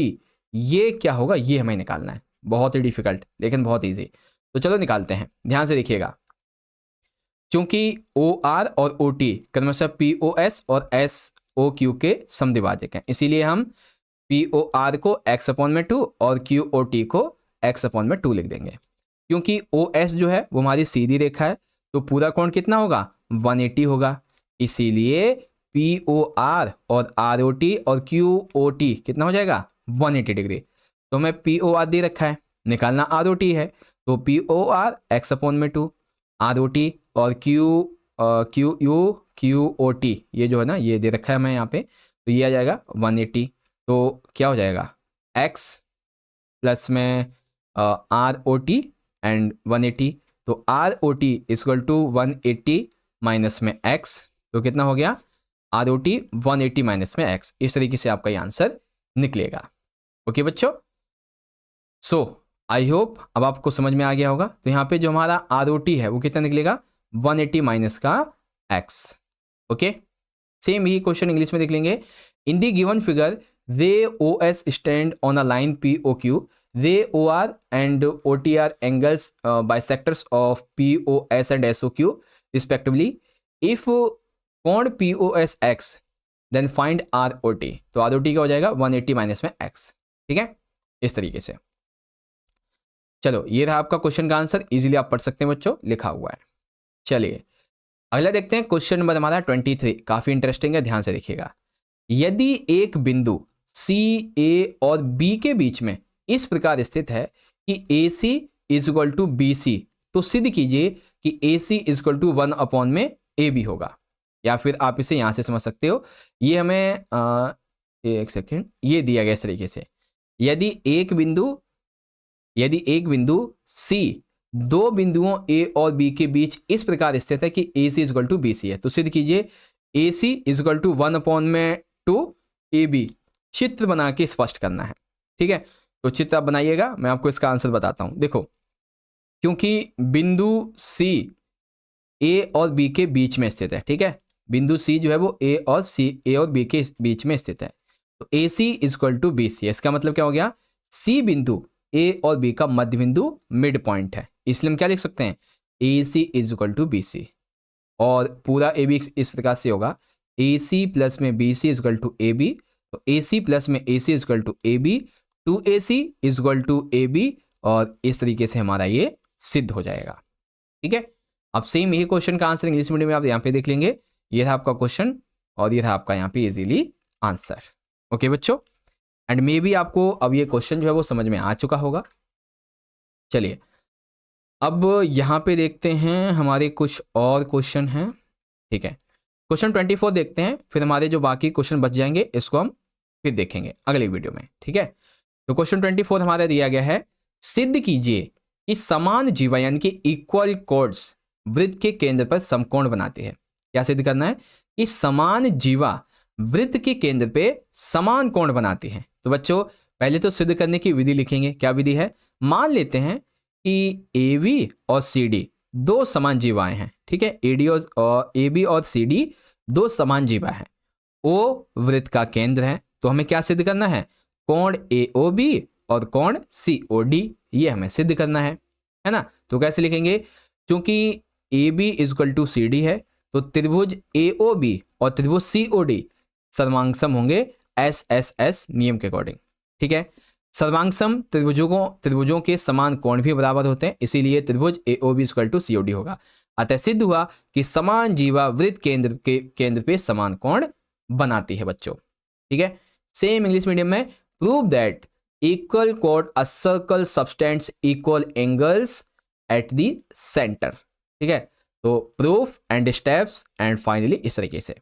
ये क्या होगा, ये हमें निकालना है। बहुत ही डिफिकल्ट लेकिन बहुत इजी। तो चलो निकालते हैं, ध्यान से देखिएगा। क्योंकि OR और OT क्रमशः POS और ओ क्यू के समद्विभाजक हैं, इसीलिए हम पी ओ आर को x/2 और क्यू ओ टी को x/2 लिख देंगे। क्योंकि ओ एस जो है वो हमारी सीधी रेखा है, तो पूरा कोण कितना होगा 180 होगा, इसीलिए पी ओ आर और आर ओ टी और क्यू ओ टी कितना हो जाएगा 180 डिग्री। तो हमें पी ओ आर दे रखा है, निकालना आर ओ टी है, तो P O R x/2 R O T और क्यू ओ टी ये जो है ना ये दे रखा है हमें यहाँ पे, तो ये आ जाएगा 180। तो क्या हो जाएगा x प्लस में आर ओ टी एंड 180, तो R O T equal to 180 minus में x, तो कितना हो गया आर ओ टी 180 माइनस में x। इस तरीके से आपका ये आंसर निकलेगा। ओके बच्चों, सो आई होप अब आपको समझ में आ गया होगा। तो यहाँ पे जो हमारा आर ओ टी है वो कितना निकलेगा 180 माइनस का x। ओके, सेम ही क्वेश्चन इंग्लिश में देख लेंगे। In the given figure they O S stand on a line P O Q, they OR and OTR angles bisectors of POS and SOQ respectively. If कोण POS X then find ROT, तो ROT क्या हो जाएगा 180 minus में X। ठीक है, इस तरीके से। चलो ये रहा आपका क्वेश्चन का आंसर, इजीली आप पढ़ सकते हैं बच्चों, लिखा हुआ है। चलिए अगला देखते हैं, क्वेश्चन नंबर हमारा 23, काफी इंटरेस्टिंग है, ध्यान से देखिएगा। यदि एक बिंदु C, A और B के बीच में इस प्रकार स्थित है कि AC is equal to BC, तो सिद्ध कीजिए कि AC इज इक्वल टू 1 में AB होगा। या फिर आप इसे यहां से समझ सकते हो, ये हमें एक सेकेंड, ये दिया गया इस तरीके से। यदि एक बिंदु C दो बिंदुओं A और B के बीच इस प्रकार स्थित है कि AC is equal to BC है, तो सिद्ध कीजिए AC is equal to 1/2 AB। चित्र बना के स्पष्ट करना है। ठीक है, तो चित्र आप बनाइएगा, मैं आपको इसका आंसर बताता हूं। देखो, क्योंकि बिंदु C A और B के बीच में स्थित है, ठीक है, बिंदु C जो है वो A और B के बीच में स्थित है, तो AC is equal to BC। इसका मतलब क्या हो गया, C बिंदु A और B का मध्य बिंदु मिड पॉइंट है, इसलिए हम क्या लिख सकते हैं AC is equal to BC। और पूरा AB इस प्रकार से होगा, AC प्लस में BC is equal to AB, तो AC प्लस में AC is equal to AB, 2AC is equal to AB, और इस तरीके से हमारा ये सिद्ध हो जाएगा। ठीक है, अब सेम यही क्वेश्चन का आंसर इंग्लिश मीडियम में आप यहाँ पे देख लेंगे। ये था आपका क्वेश्चन और ये था आपका यहाँ पे इजीली आंसर। ओके बच्चों, एंड मे बी आपको अब ये क्वेश्चन जो है वो समझ में आ चुका होगा। चलिए अब यहाँ पे देखते हैं, हमारे कुछ और क्वेश्चन हैं। ठीक है, क्वेश्चन 24 देखते हैं, फिर हमारे जो बाकी क्वेश्चन बच जाएंगे इसको हम फिर देखेंगे अगले वीडियो में। ठीक है, तो क्वेश्चन 24 हमारा दिया गया है, सिद्ध कीजिए कि समान जीवायन के इक्वल कोड्स वृत्त के केंद्र पर समकोण बनाते हैं। क्या सिद्ध करना है कि समान जीवा वृत्त के केंद्र पे समान कोण बनाते हैं। तो बच्चों पहले तो सिद्ध करने की विधि लिखेंगे। क्या विधि है, मान लेते हैं कि AB और CD दो समान जीवाएं हैं। ठीक है, AB और CD दो समान जीवा हैं। O वृत्त का केंद्र है, तो हमें क्या सिद्ध करना है, कोण AOB और कोण COD, ये हमें सिद्ध करना है ना। तो कैसे लिखेंगे, क्योंकि AB is equal to CD है, तो त्रिभुज AOB और त्रिभुज COD सर्वांगसम होंगे SSS नियम के अकॉर्डिंग। ठीक है, सर्वांगसम त्रिभुजों के समान कोण भी बराबर होते हैं, इसीलिए त्रिभुज AOB is equal to COD होगा। अतः सिद्ध हुआ कि समान जीवा वृत्त केंद्र पे समान कोण बनाती है बच्चों। ठीक है, सेम इंग्लिश मीडियम में, prove that equal code a circle subtends equal angles eight the centre. ठीक है, तो proof and steps and finally इस तरीके से।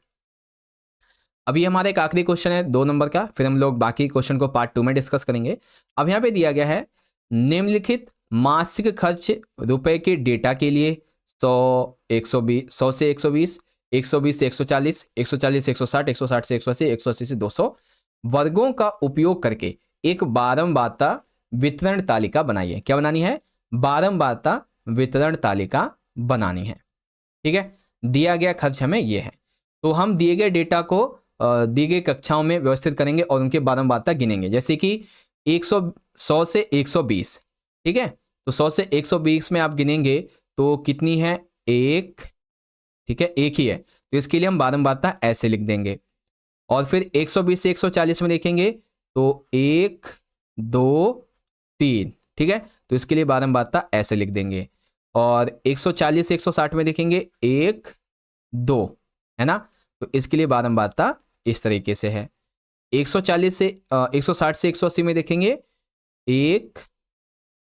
अभी हमारा एक आखिरी क्वेश्चन है 2 नंबर का, फिर हम लोग बाकी क्वेश्चन को पार्ट 2 में डिस्कस करेंगे। अब यहाँ पे दिया गया है, निम्नलिखित मासिक खर्च रुपए के डेटा के लिए 100 से 120, 120 से 140, 140 से 160, 160 से 180, 180 से 200 वर्गों का उपयोग करके एक बारंबारता वितरण तालिका बनाइए। क्या बनानी है, बारंबारता वितरण तालिका बनानी है। ठीक है, दिया गया खर्च हमें ये है, तो हम दिए गए डेटा को दी गई कक्षाओं में व्यवस्थित करेंगे और उनके बारंबारता गिनेंगे। जैसे कि 100 से 120, ठीक है, तो 100 से 120 में आप गिनेंगे तो कितनी है, 1। ठीक है, एक ही है, तो इसके लिए हम बारंबारता ऐसे लिख देंगे। और फिर 120 से 140 में देखेंगे तो 1 2 3, ठीक है। तो इसके लिए बारंबारता ऐसे लिख देंगे। और 140 से 160 में देखेंगे 1 2, है ना। तो इसके लिए बारंबारता इस तरीके से है। 140 से 160 से 180 में देखेंगे 1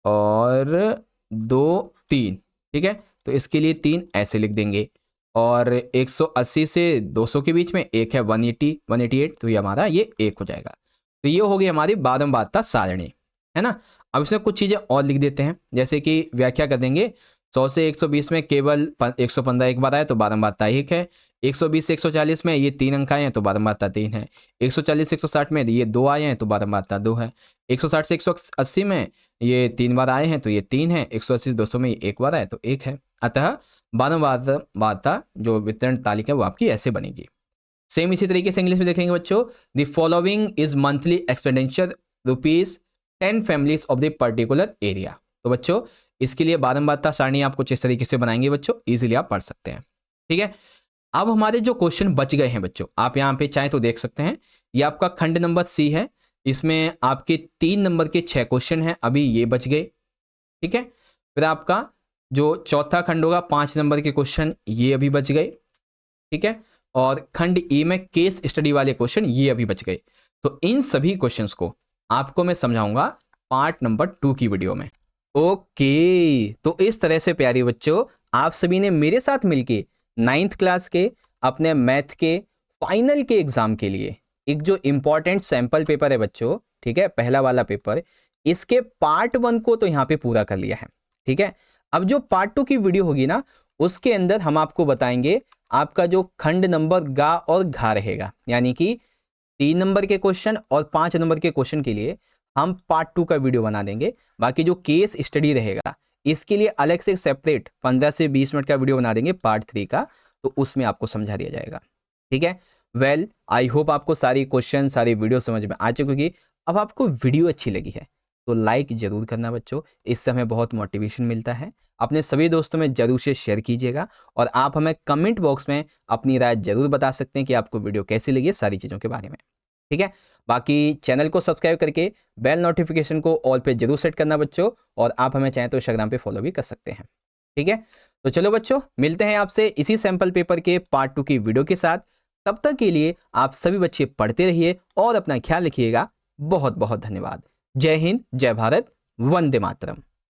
और 2 3, ठीक है। तो इसके लिए 3 ऐसे लिख देंगे। और 180 से 200 के बीच में एक है 180 188, तो ये हमारा ये 1 हो जाएगा। तो ये हो गई हमारी बारंबारता सारणी, है ना। अब इसमें कुछ चीज़ें और लिख देते हैं, जैसे कि व्याख्या कर देंगे। 100 से 120 में केवल 115 एक बार आए तो बारंबारता 1 है। 120 से 140 में ये 3 अंक आए हैं तो बारंबारता 3 है। 140 से 160 में ये 2 आए हैं तो बारंबारता 2 है। 160 से 180 में ये 3 बार आए हैं तो ये 3 है। 180 से 200 में ये 1 बार आए तो 1 है। अतः बारंबारता जो वितरण तालिका है वो आपकी ऐसे बनेगी। सेम इसी तरीके से इंग्लिश में देखेंगे बच्चों। The following is monthly expenditure ₹10 families of the particular area. तो बच्चों इसके लिए बारंबारता सारणी आप कुछ इस तरीके से बनाएंगे बच्चों, इजीली आप पढ़ सकते हैं, ठीक है। अब हमारे जो क्वेश्चन बच गए हैं बच्चों, आप यहाँ पे चाहे तो देख सकते हैं। ये आपका खंड नंबर सी है, इसमें आपके 3 नंबर के 6 क्वेश्चन हैं, अभी ये बच गए, ठीक है। फिर आपका जो चौथा खंड होगा 5 नंबर के क्वेश्चन ये अभी बच गए, ठीक है। और खंड ई में केस स्टडी वाले क्वेश्चन ये अभी बच गए। तो इन सभी क्वेश्चंस को आपको मैं समझाऊंगा पार्ट नंबर 2 की वीडियो में। ओके, तो इस तरह से प्यारे बच्चों आप सभी ने मेरे साथ मिलके 9th क्लास के अपने मैथ के फाइनल के एग्जाम के लिए एक जो इंपॉर्टेंट सैंपल पेपर है बच्चों, ठीक है, पहला वाला पेपर, इसके पार्ट 1 को तो यहाँ पे पूरा कर लिया है, ठीक है। अब जो पार्ट 2 की वीडियो होगी ना, उसके अंदर हम आपको बताएंगे आपका जो खंड नंबर गा और घा रहेगा, यानी कि 3 नंबर के क्वेश्चन और 5 नंबर के क्वेश्चन के लिए हम पार्ट 2 का वीडियो बना देंगे। बाकी जो केस स्टडी रहेगा इसके लिए अलग से सेपरेट 15 से 20 मिनट का वीडियो बना देंगे पार्ट 3 का, तो उसमें आपको समझा दिया जाएगा, ठीक है। वेल आई होप आपको सारी क्वेश्चन सारी वीडियो समझ में आ चुकी होगी। अब आपको वीडियो अच्छी लगी है तो लाइक जरूर करना बच्चों, इससे हमें बहुत मोटिवेशन मिलता है। अपने सभी दोस्तों में जरूर से शेयर कीजिएगा और आप हमें कमेंट बॉक्स में अपनी राय जरूर बता सकते हैं कि आपको वीडियो कैसी लगी है सारी चीज़ों के बारे में, ठीक है। बाकी चैनल को सब्सक्राइब करके बेल नोटिफिकेशन को ऑल पे जरूर सेट करना बच्चों, और आप हमें चाहें तो इंस्टाग्राम पे फॉलो भी कर सकते हैं, ठीक है। तो चलो बच्चों मिलते हैं आपसे इसी सैंपल पेपर के पार्ट 2 की वीडियो के साथ। तब तक के लिए आप सभी बच्चे पढ़ते रहिए और अपना ख्याल रखिएगा। बहुत बहुत धन्यवाद। जय हिंद, जय भारत, वंदे मातरम।